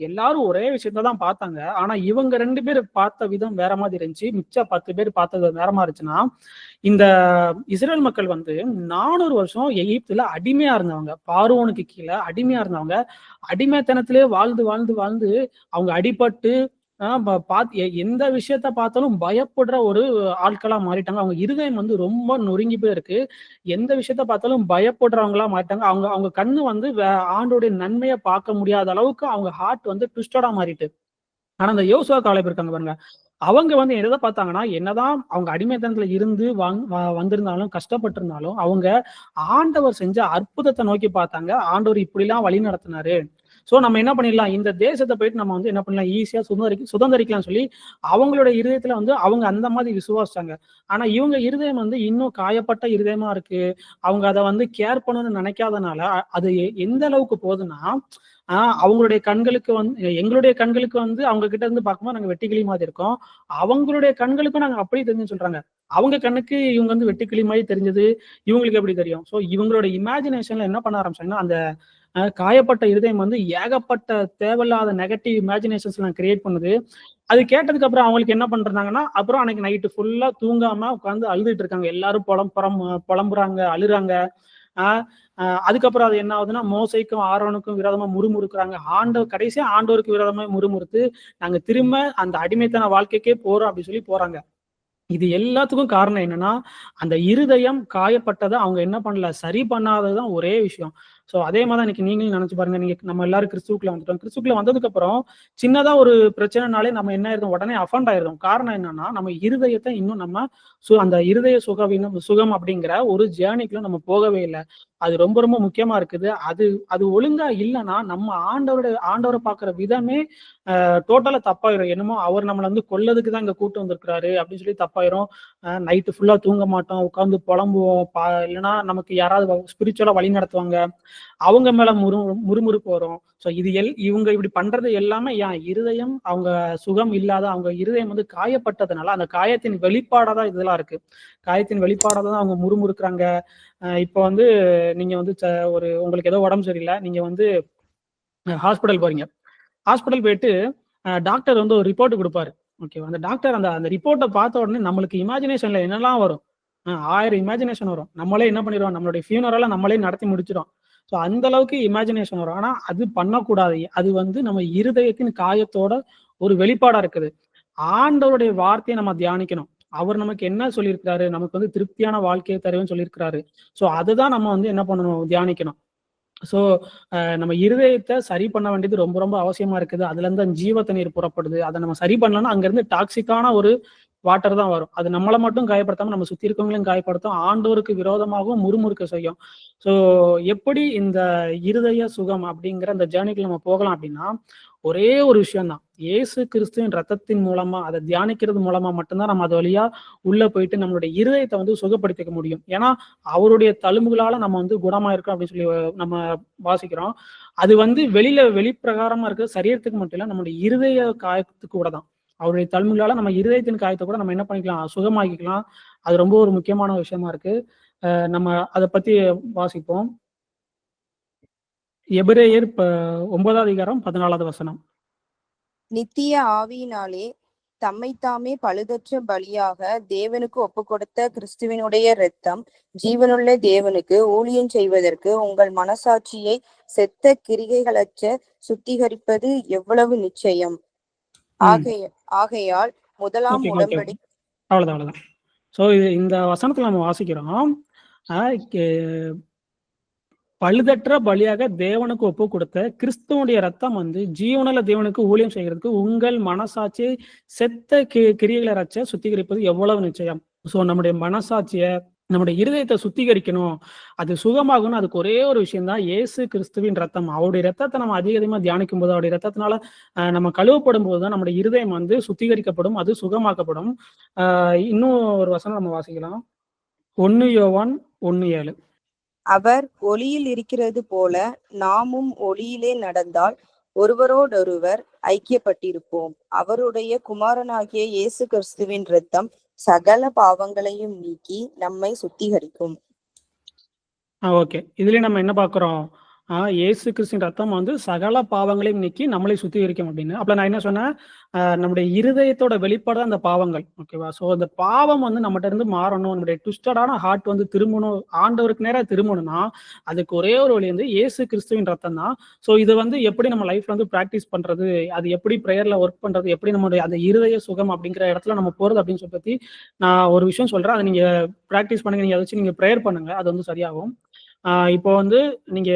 எல்லாரும் ஒரே விஷயத்த தான் பார்த்தாங்க. ஆனா இவங்க 2 பேர் பார்த்த விதம் வேற மாதிரி இருந்துச்சு. மிச்ச 10 பேர் பார்த்தது வேற மாதிரி இருந்துச்சுன்னா, இந்த இஸ்ரேல் மக்கள் வந்து 400 வருஷம் எகிப்துல அடிமையா இருந்தவங்க, பார்வோனுக்கு கீழே அடிமையா இருந்தவங்க. அடிமைத்தனத்திலே வாழ்ந்து வாழ்ந்து வாழ்ந்து அவங்க அடிபட்டு எந்த விஷயத்த பார்த்தாலும் பயப்படுற ஒரு ஆட்களா மாறிட்டாங்க. அவங்க இருதயம் வந்து ரொம்ப நொறுங்கி போய் இருக்கு. எந்த விஷயத்த பார்த்தாலும் பயப்படுறவங்களா மாறிட்டாங்க. அவங்க அவங்க கண்ணு வந்து ஆண்டோடைய நன்மையை பார்க்க முடியாத அளவுக்கு அவங்க ஹார்ட் வந்து ட்விஸ்டடா மாறிட்டு. ஆனா அந்த யோசுவா காலேப் இருக்காங்க பாருங்க, அவங்க வந்து எதை பார்த்தாங்கன்னா, என்னதான் அவங்க அடிமைத்தனத்துல இருந்து வந்திருந்தாலும் கஷ்டப்பட்டிருந்தாலும் அவங்க ஆண்டவர் செஞ்ச அற்புதத்தை நோக்கி பார்த்தாங்க. ஆண்டவர் இப்படிலாம் வழி நடத்தினாரு. சோ நம்ம என்ன பண்ணிடலாம், இந்த தேசத்தை போயிட்டு நம்ம வந்து என்ன பண்ணலாம், ஈஸியா சுதந்திரிக்கலாம் சொல்லி அவங்களோட இருதயத்துல வந்து அவங்க அந்த மாதிரி விசுவாசிச்சாங்க. ஆனா இவங்க இருதயம் வந்து இன்னும் காயப்பட்ட இருதயமா இருக்கு. அவங்க அதை வந்து கேர் பண்ணணும்னு நினைக்காதனால அது எந்த அளவுக்கு போகுதுன்னா, அவங்களுடைய கண்களுக்கு வந்து எங்களுடைய கண்களுக்கு வந்து அவங்க கிட்ட இருந்து பார்க்கும்போது நாங்க வெட்டுக்கிளி மாதிரி இருக்கோம். அவங்களுடைய கண்களுக்கும் நாங்க அப்படியே தெரிஞ்சுன்னு சொல்றாங்க. அவங்க கண்ணுக்கு இவங்க வந்து வெட்டுக்கிளி மாதிரி தெரிஞ்சது, இவங்களுக்கு எப்படி தெரியும்? சோ இவங்களோட இமேஜினேஷன்ல என்ன பண்ண ஆரம்பிச்சாங்கன்னா, அந்த காயப்பட்ட இருதயம் வந்து ஏகப்பட்ட தேவையில்லாத நெகட்டிவ் இமேஜினேஷன்ஸ் எல்லாம் கிரியேட் பண்ணுது. அது கேட்டதுக்கு அப்புறம் அவங்களுக்கு என்ன பண்றாங்கன்னா, அப்புறம் அன்னைக்கு நைட்டு ஃபுல்லா தூங்காம உட்காந்து அழுதுட்டு இருக்காங்க. எல்லாரும் புலம்புறாங்க, அழுறாங்க. அதுக்கப்புறம் அது என்ன ஆகுதுன்னா, மோசைக்கும் ஆரோனுக்கும் விரோதமா முறுமுறுக்குறாங்க. கடைசியா ஆண்டவருக்கு விரோதமா முறுமுறுத்து நாங்க திரும்ப அந்த அடிமைத்தன வாழ்க்கைக்கே போறோம் அப்படின்னு சொல்லி போறாங்க. இது எல்லாத்துக்கும் காரணம் என்னன்னா, அந்த இருதயம் காயப்பட்டதை அவங்க என்ன பண்ணல, சரி பண்ணாததுதான் ஒரே விஷயம். சோ அதே மாதிரி இன்னைக்கு நீங்களும் நினைச்சு பாருங்க. நம்ம எல்லாரும் கிறிஸ்துக்குள்ள வந்துட்டோம். கிறிஸ்துக்குள்ள வந்ததுக்கு அப்புறம் சின்னதா ஒரு பிரச்சனைனாலே நம்ம என்ன ஆயிருந்தோம், உடனே அஃபண்ட் ஆயிருந்தோம். காரணம் என்னன்னா, நம்ம இருதயத்தை இன்னும் நம்ம அந்த இருதய சுகம் அப்படிங்கிற ஒரு ஜேர்னிக்குள்ள நம்ம போகவே இல்லை. அது ரொம்ப ரொம்ப முக்கியமா இருக்குது. அது ஒழுங்கா இல்லைன்னா நம்ம ஆண்டவரை பார்க்கிற விதமே டோட்டலா தப்பாயிரும். என்னமோ அவர் நம்மளை வந்து கொல்லதுக்கு தான் இங்க கூட்டு வந்திருக்கிறாரு அப்படின்னு சொல்லி தப்பாயிரும். நைட்டு ஃபுல்லா தூங்க மாட்டோம், உட்காந்து புலம்புவோம். இல்லைன்னா நமக்கு யாராவது ஸ்பிரிச்சுவலா வழி நடத்துவாங்க, அவங்க மேல முறுமுறுப்பு வரும். ஸோ இவங்க இப்படி பண்றது எல்லாமே என் இருதயம் அவங்க சுகம் இல்லாத, அவங்க இருதயம் வந்து காயப்பட்டதுனால அந்த காயத்தின் வெளிப்பாடாதான் இதெல்லாம் இருக்கு. காயத்தின் வெளிப்பாடாதான் அவங்க முறுமுறுக்குறாங்க. இப்போ வந்து நீங்க வந்து உங்களுக்கு ஏதோ உடம்பு சரியில்லை, நீங்க வந்து ஹாஸ்பிட்டல் போறீங்க. ஹாஸ்பிட்டல் போயிட்டு டாக்டர் வந்து ஒரு ரிப்போர்ட் கொடுப்பாரு. ஓகேவா? அந்த டாக்டர் அந்த ரிப்போர்ட்டை பார்த்த உடனே நம்மளுக்கு இமேஜினேஷன்ல என்னெல்லாம் வரும், 1000 இமேஜினேஷன் வரும். நம்மளே என்ன பண்ணிடுவோம், நம்மளுடைய ஃபியூனரலை நம்மளே நடத்தி முடிச்சிடும். ஸோ அந்த அளவுக்கு இமேஜினேஷன் வரும். ஆனா அது பண்ணக்கூடாது. அது வந்து நம்ம இருதயத்தின் காயத்தோட ஒரு வெளிப்பாடா இருக்குது. ஆண்டவருடைய வார்த்தையை நம்ம தியானிக்கணும். அவர் நமக்கு என்ன சொல்லியிருக்கிறாரு, நமக்கு வந்து திருப்தியான வாழ்க்கையை தருவேன்னு சொல்லியிருக்கிறாரு. ஸோ அதுதான் நம்ம வந்து என்ன பண்ணணும், தியானிக்கணும். ஸோ நம்ம இருதயத்தை சரி பண்ண வேண்டியது ரொம்ப ரொம்ப அவசியமா இருக்குது. அதுல இருந்து ஜீவ தண்ணீர் புறப்படுது. அதை நம்ம சரி பண்ணலன்னா அங்க இருந்து டாக்ஸிக்கான ஒரு வாட்டர் தான் வரும். அது நம்மளை மட்டும் காயப்படுத்தாம நம்ம சுத்தி இருக்கவங்களையும் காயப்படுத்தும், ஆண்டோருக்கு விரோதமாகவும் முறுமுறுக்க செய்யும். ஸோ எப்படி இந்த இருதய சுகம் அப்படிங்கிற அந்த ஜேர்னிக்கு நம்ம போகலாம் அப்படின்னா, ஒரே ஒரு விஷயம் தான், இயேசு கிறிஸ்துவின் ரத்தத்தின் மூலமா அதை தியானிக்கிறது மூலமா மட்டும்தான் நம்ம அது வழியா உள்ள போயிட்டு நம்மளுடைய இருதயத்தை வந்து சுகப்படுத்திக்க முடியும். ஏன்னா அவருடைய தழும்புகளால நம்ம வந்து குணமா இருக்கோம் அப்படின்னு சொல்லி நம்ம வாசிக்கிறோம். அது வந்து வெளிப்பிரகாரமா இருக்க சரீரத்துக்கு மட்டும் இல்ல, நம்மளுடைய இருதய காயத்துக்கு கூட தான். அவருடைய தழும்புகளால நம்ம இருதயத்தின் காயத்தை கூட நம்ம என்ன பண்ணிக்கலாம், சுகமாக்கிக்கலாம். அது ரொம்ப ஒரு முக்கியமான விஷயமா இருக்கு. நம்ம அதை பத்தி வாசிப்போம். எபிரேயர் 9ஆம் அதிகாரம் 14வது வசனம். நித்திய ஆவியினாலே தம்மைத்தாமே பழுதற்ற பலியாக தேவனுக்கு ஒப்புக்கொடுத்த கிறிஸ்துவினுடைய இரத்தம் ஜீவனுள்ள தேவனுக்கு ஊழியம் செய்வதற்கு உங்கள் மனசாட்சியை செத்த கிரிகைகளற்ற சுத்திகரிப்பது எவ்வளவு நிச்சயம். ஆகையால் முதலாம் உடன்படி அவ்வளவுதான். சோ இந்த வசனத்துல நம்ம வாசிக்கிறோம், பழுதற்ற பலியாக தேவனுக்கு ஒப்பு கொடுத்த கிறிஸ்துவனுடைய ரத்தம் வந்து ஜீவனுள்ள தேவனுக்கு ஊழியம் செய்கிறதுக்கு உங்கள் மனசாட்சியை செத்த கிரியைகளை ரச்ச சுத்திகரிப்பது எவ்வளவு நிச்சயம். சோ நம்முடைய மனசாட்சியை, நம்முடைய இருதயத்தை சுத்திகரிக்கணும், அது சுகமாகணும். அதுக்கு ஒரே ஒரு விஷயம் தான், இயேசு கிறிஸ்துவின் ரத்தம். அவருடைய ரத்தத்தை நம்ம அதிகமா தியானிக்கும் போது, அவருடைய ரத்தத்தினால நம்ம கழுவப்படும் போதுதான் நம்முடைய இருதயம் வந்து சுத்திகரிக்கப்படும், அது சுகமாக்கப்படும். இன்னும் ஒரு வசனம் நம்ம வாசிக்கலாம். 1 யோவான் 1:7. அவர் ஒளியில் இருக்கிறது போல நாமும் ஒளியிலே நடந்தால் ஒருவரோடொருவர் ஐக்கியப்பட்டிருப்போம். அவருடைய குமாரனாகிய இயேசு கிறிஸ்துவின் இரத்தம் சகல பாவங்களையும் நீக்கி நம்மை சுத்திகரிக்கும். ஓகே, இதுலயும் நம்ம என்ன பாக்குறோம், இயேசு கிறிஸ்துவின் ரத்தம் வந்து சகல பாவங்களையும் நீக்கி நம்மளை சுத்திகரிக்கும் அப்படின்னு. அப்ப நான் என்ன சொன்னேன், நம்முடைய இருதயத்தோட வெளிப்பாடு அந்த பாவங்கள். ஓகேவா? சோ அந்த பாவம் வந்து நம்மகிட்ட இருந்து மாறணும், நம்முடைய ட்விஸ்டடான ஹார்ட் வந்து திரும்பணும், ஆண்டவருக்கு நேரா திரும்பணும்னா அதுக்கு ஒரே ஒரு வழி வந்து இயேசு கிறிஸ்துவின் ரத்தம் தான். சோ இது வந்து எப்படி நம்ம லைஃப்ல வந்து பிராக்டிஸ் பண்றது, அது எப்படி ப்ரேயர்ல ஒர்க் பண்றது, எப்படி நம்மளுடைய அந்த இருதய சுகம் அப்படிங்கிற இடத்துல நம்ம போறது அப்படின்னு சொல்லி பத்தி நான் ஒரு விஷயம் சொல்றேன். அதை நீங்க பிராக்டிஸ் பண்ணுங்க, நீங்க அதை வச்சு நீங்க ப்ரேயர் பண்ணுங்க, அது வந்து சரியாகும். இப்போ வந்து நீங்க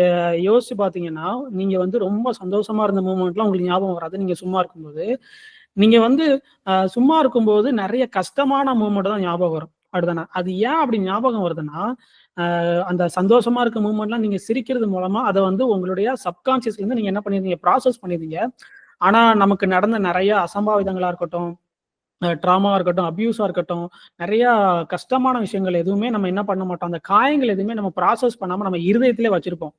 யோசிச்சு பாத்தீங்கன்னா, நீங்க வந்து ரொம்ப சந்தோஷமா இருந்த மூமெண்ட்லாம் உங்களுக்கு ஞாபகம் வராது நீங்க சும்மா இருக்கும்போது. நீங்க வந்து சும்மா இருக்கும்போது நிறைய கஷ்டமான மூமெண்ட் தான் ஞாபகம் வரும். அப்படிதானே? அது ஏன் அப்படி ஞாபகம் வருதுன்னா, அந்த சந்தோஷமா இருக்க மூமெண்ட்லாம் நீங்க சிரிக்கிறது மூலமா அதை வந்து உங்களுடைய சப்கான்சியஸ்ல இருந்து நீங்க என்ன பண்ணிருந்தீங்க, ப்ராசஸ் பண்ணிருந்தீங்க. ஆனா நமக்கு நடந்த நிறைய அசம்பாவிதங்களா இருக்கட்டும், ட்ராமாவா இருக்கட்டும், அபியூஸா இருக்கட்டும், நிறைய கஷ்டமான விஷயங்கள் எதுவுமே நம்ம என்ன பண்ண மாட்டோம், அந்த காயங்கள் எதுவுமே நம்ம ப்ராசஸ் பண்ணாம நம்ம இருதயத்திலே வச்சிருப்போம்.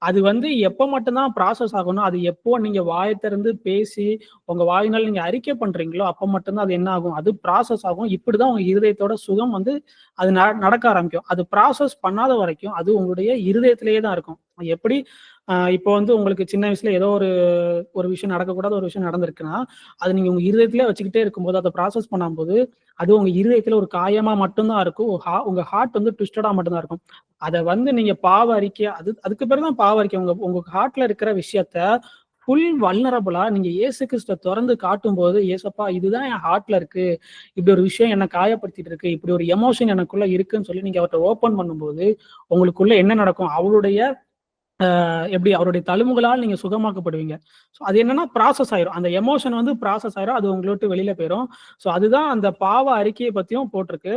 அது வந்து எப்போ மட்டும்தான் ப்ராசஸ் ஆகணும், அது எப்போ நீங்க வாயை திறந்து பேசி உங்க வாயினால் நீங்க அறிக்கை பண்றீங்களோ அப்போ மட்டும்தான் அது என்ன ஆகும், அது ப்ராசஸ் ஆகும். இப்படிதான் உங்க இருதயத்தோட சுகம் வந்து அது நடக்க ஆரம்பிக்கும். அது ப்ராசஸ் பண்ணாத வரைக்கும் அது உங்களுடைய இருதயத்திலேயே தான் இருக்கும். எப்படி இப்போ வந்து உங்களுக்கு சின்ன வயசுல ஏதோ ஒரு விஷயம் நடக்கக்கூடாத ஒரு விஷயம் நடந்திருக்குன்னா, அது நீங்க உங்க இருதயத்திலே வச்சுக்கிட்டே இருக்கும்போது, அதை ப்ராசஸ் பண்ணும்போது அது உங்க இருதயத்துல ஒரு காயமா மட்டும்தான் இருக்கும். உங்க ஹார்ட் வந்து ட்விஸ்டடா மட்டும்தான் இருக்கும். அதை வந்து நீங்க பாவ அறிக்கை, அதுக்கு பிறகுதான் பாவ அறிக்கை. உங்க ஹார்ட்ல இருக்கிற விஷயத்த ஃபுல் வல்னரபிளா நீங்க இயேசு கிறிஸ்துவ திறந்து காட்டும் போது, ஏசப்பா இதுதான் என் ஹார்ட்ல இருக்கு, இப்படி ஒரு விஷயம் என்னை காயப்படுத்திட்டு இருக்கு, இப்படி ஒரு எமோஷன் எனக்குள்ள இருக்குன்னு சொல்லி நீங்க அவர்கிட்ட ஓப்பன் பண்ணும்போது உங்களுக்குள்ள என்ன நடக்கும், அவருடைய எப்படி அவருடைய தழும்புகளால் நீங்க சுகமாக்கப்படுவீங்க. ஸோ அது என்னன்னா ப்ராசஸ் ஆயிரும். அந்த எமோஷன் வந்து ப்ராசஸ் ஆயிரும். அது உங்கள விட்டு வெளியில போயிரும். ஸோ அதுதான் அந்த பாவ அறிக்கையை பத்தியும் போட்டிருக்கு.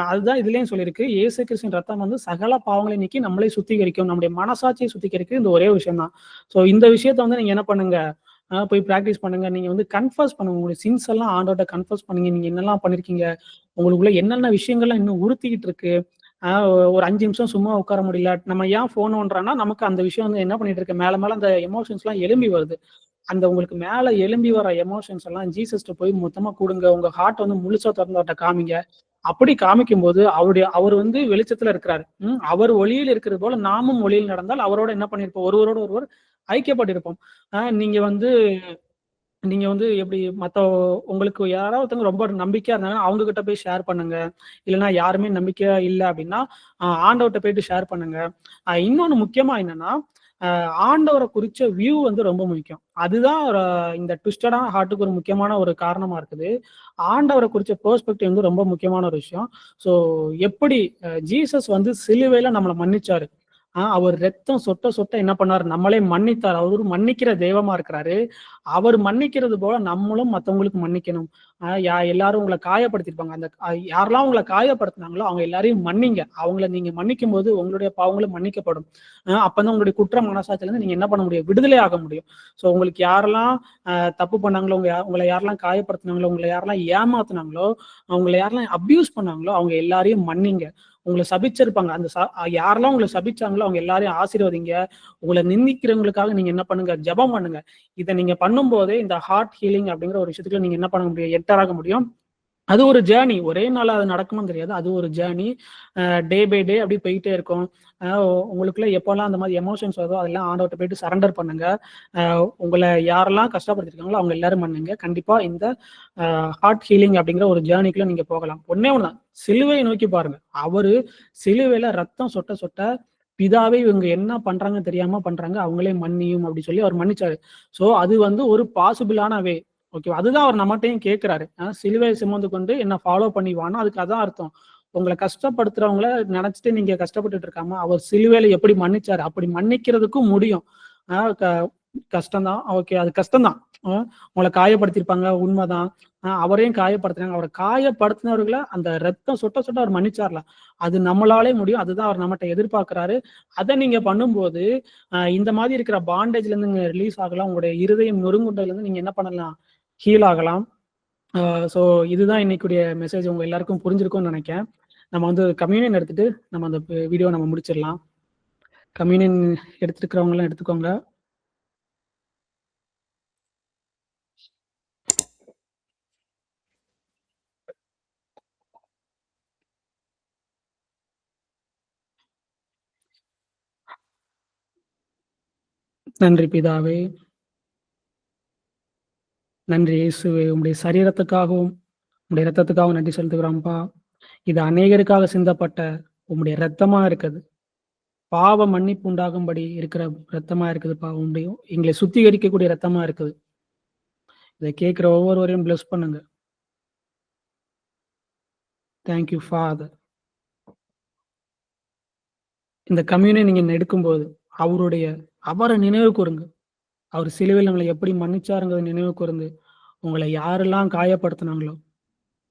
அதுதான் இதுலயும் சொல்லியிருக்கு. இயேசு கிறிஸ்துவின் ரத்தம் வந்து சகல பாவங்களை நீக்கி நம்மளை சுத்திகரிக்கும். நம்முடைய மனசாட்சியை சுத்திகரிக்கும். இந்த ஒரே விஷயம் தான். ஸோ இந்த விஷயத்த வந்து நீங்க என்ன பண்ணுங்க, போய் பிராக்டிஸ் பண்ணுங்க. நீங்க வந்து கன்ஃபர்ஸ் பண்ணுங்க. உங்களுடைய சின்ஸ் எல்லாம் ஆண்டவர்ட்ட கன்ஃபர்ஸ் பண்ணுங்க. நீங்க என்னெல்லாம் பண்ணிருக்கீங்க, உங்களுக்குள்ள என்னென்ன விஷயங்கள்லாம் இன்னும் உறுத்திக்கிட்டு இருக்கு. ஒரு 5 நிமிஷம் சும்மா உட்கார முடியல. நம்ம ஏன் ஃபோன் நோண்டுறோம்னா, நமக்கு அந்த விஷயம் வந்து என்ன பண்ணிட்டு இருக்கு, மேல மேல அந்த எமோஷன்ஸ்லாம் எழும்பி வருது. அந்த உங்களுக்கு மேல எழும்பி வர எமோஷன்ஸ் எல்லாம் ஜீசஸ்ட்ட போய் மொத்தமா குடுங்க. உங்க ஹார்ட் வந்து முழுசா திறந்து அவர்ட்ட காமிங்க. அப்படி காமிக்கும்போது அவர் வந்து வெளிச்சத்துல இருக்கிறாரு. அவர் ஒளியில் இருக்கிறது போல நாமும் ஒளியில் நடந்தால் அவரோட என்ன பண்ணிருப்போம், ஒருவரோட ஒருவர் ஐக்கியப்பட்டிருப்போம். நீங்க வந்து எப்படி உங்களுக்கு யாராவது ஒருத்தவங்க ரொம்ப நம்பிக்கையா இருந்தாங்கன்னா அவங்க கிட்ட போய் ஷேர் பண்ணுங்க. இல்லைன்னா யாருமே நம்பிக்கையா இல்லை அப்படின்னா ஆண்டவர்கிட்ட போயிட்டு ஷேர் பண்ணுங்க. இன்னொன்னு முக்கியமா என்னன்னா, ஆண்டவரை குறிச்ச வியூ வந்து ரொம்ப முக்கியம். அதுதான் இந்த ட்விஸ்டடான ஹார்ட்டுக்கு ஒரு முக்கியமான ஒரு காரணமா இருக்குது. ஆண்டவரை குறிச்ச பெர்ஸ்பெக்டிவ் வந்து ரொம்ப முக்கியமான ஒரு விஷயம். ஸோ எப்படி ஜீசஸ் வந்து சிலுவையில நம்மளை மன்னிச்சாரு, அவர் ரத்தம் சொட்ட சொட்ட என்ன பண்ணாரு, நம்மளே மன்னித்தார். அவரு மன்னிக்கிற தெய்வமா இருக்கிறாரு. அவர் மன்னிக்கிறது போல நம்மளும் மத்தவங்களுக்கு மன்னிக்கணும். எல்லாரும் உங்களை காயப்படுத்திருப்பாங்க. அந்த யாரெல்லாம் உங்களை காயப்படுத்தினாங்களோ அவங்க எல்லாரையும் மன்னிங்க. அவங்கள நீங்க மன்னிக்கும் போது உங்களுடைய பாவங்களும் மன்னிக்கப்படும். அப்பதான் உங்களுடைய குற்ற மனசாட்சியில இருந்து நீங்க என்ன பண்ண முடியும், விடுதலை ஆக முடியும். ஸோ உங்களுக்கு யாரெல்லாம் தப்பு பண்ணாங்களோ, உங்களை யாரெல்லாம் காயப்படுத்தினாங்களோ, உங்களை யாரெல்லாம் ஏமாத்தினாங்களோ, அவங்களை யாரெல்லாம் அபியூஸ் பண்ணாங்களோ அவங்க எல்லாரையும் மன்னிங்க. உங்களை சபிச்சிருப்பாங்க. யாரெல்லாம் உங்களை சபிச்சாங்களோ அவங்க எல்லாரையும் ஆசீர்வதிங்க. உங்களை நிந்திக்கிறவங்களுக்காக நீங்க என்ன பண்ணுங்க, ஜெபம் பண்ணுங்க. இதை நீங்க பண்ணும்போதே இந்த ஹார்ட் ஹீலிங் அப்படிங்கிற ஒரு விஷயத்துக்குள்ள நீங்க என்ன பண்ண முடியும், என்டர் ஆக முடியும். அது ஒரு ஜேர்னி. ஒரே நாள் அது நடக்குமான்னு தெரியாது. அது ஒரு ஜேர்னி. டே பை டே அப்படி போயிட்டே இருக்கும். உங்களுக்குள்ள எப்போல்லாம் அந்த மாதிரி எமோஷன்ஸ் வருதோ அதெல்லாம் ஆண்டவர்கிட்ட போயிட்டு சரண்டர் பண்ணுங்க. உங்களை யாரெல்லாம் கஷ்டப்படுத்திருக்காங்களோ அவங்க எல்லாரும் பண்ணுங்க. கண்டிப்பா இந்த ஹார்ட் ஹீலிங் அப்படிங்கிற ஒரு ஜேர்னிக்குள்ள நீங்க போகலாம். ஒன்னே ஒண்ணுதான், சிலுவையை நோக்கி பாருங்க. அவரு சிலுவையில ரத்தம் சொட்ட சொட்ட பிதாவே இவங்க என்ன பண்றாங்கன்னு தெரியாம பண்றாங்க, அவங்களே மன்னியும் அப்படி சொல்லி அவர் மன்னிச்சாரு. சோ அது வந்து ஒரு பாசிபிளான வே. ஓகே, அதுதான் அவர் நம்மகிட்டையும் கேட்கிறாரு. சிலுவை சுமந்து கொண்டு என்ன ஃபாலோ பண்ணி வான்னா அதுக்கு அதான் அர்த்தம். உங்களை கஷ்டப்படுத்துறவங்கள நினைச்சிட்டு நீங்க கஷ்டப்பட்டுட்டு இருக்காம அவர் சிலுவையில எப்படி மன்னிச்சாரு அப்படி மன்னிக்கிறதுக்கும் முடியும். கஷ்டம்தான், ஓகே, அது கஷ்டம்தான். உங்களை காயப்படுத்திருப்பாங்க, உண்மைதான். அவரையும் காயப்படுத்துறாங்க. அவரை காயப்படுத்தினவர்களை அந்த ரத்தம் சொட்ட சொட்ட அவர் மன்னிச்சார்ல, அது நம்மளாலே முடியும். அதுதான் அவர் நம்மகிட்ட எதிர்பார்க்கிறாரு. அதை நீங்க பண்ணும்போது இந்த மாதிரி இருக்கிற பாண்டேஜ்ல இருந்து நீங்க ரிலீஸ் ஆகலாம். உங்களுடைய இருதயம் நொறுங்குண்டதுல இருந்து நீங்க என்ன பண்ணலாம், ஹீல் ஆகலாம். ஸோ இதுதான் இன்னைக்குடைய மெசேஜ். உங்க எல்லாருக்கும் புரிஞ்சிருக்கும்னு நினைக்கிறேன். நம்ம வந்து கம்யூனியன் எடுத்துட்டு நம்ம அந்த வீடியோ நம்ம முடிச்சிடலாம். கம்யூனியன் எடுத்துக்கிறவங்களாம் எடுத்துக்கோங்க. நன்றி பிதாவே, நன்றி இயேசுவே. உங்களுடைய சரீரத்துக்காகவும் உங்களுடைய ரத்தத்துக்காகவும் நன்றி செலுத்துகிறோம்ப்பா. இது அநேகருக்காக சிந்தப்பட்ட உங்களுடைய ரத்தமா இருக்குது. பாவ மன்னிப்பு உண்டாகும்படி இருக்கிற ரத்தமா இருக்குதுப்பா. உங்களுடைய எங்களை சுத்திகரிக்கக்கூடிய ரத்தமா இருக்குது. இதை கேட்கிற ஒவ்வொருவரையும் பிளஸ் பண்ணுங்க. Thank you father. இந்த கம்யூனியன் நீங்க எடுக்கும்போது அவரை நினைவு கூறுங்க. அவர் சிலுவையில் உங்களை எப்படி மன்னிச்சாருங்கிறத நினைவு கூர்ந்து, உங்களை யாரெல்லாம் காயப்படுத்தினாங்களோ,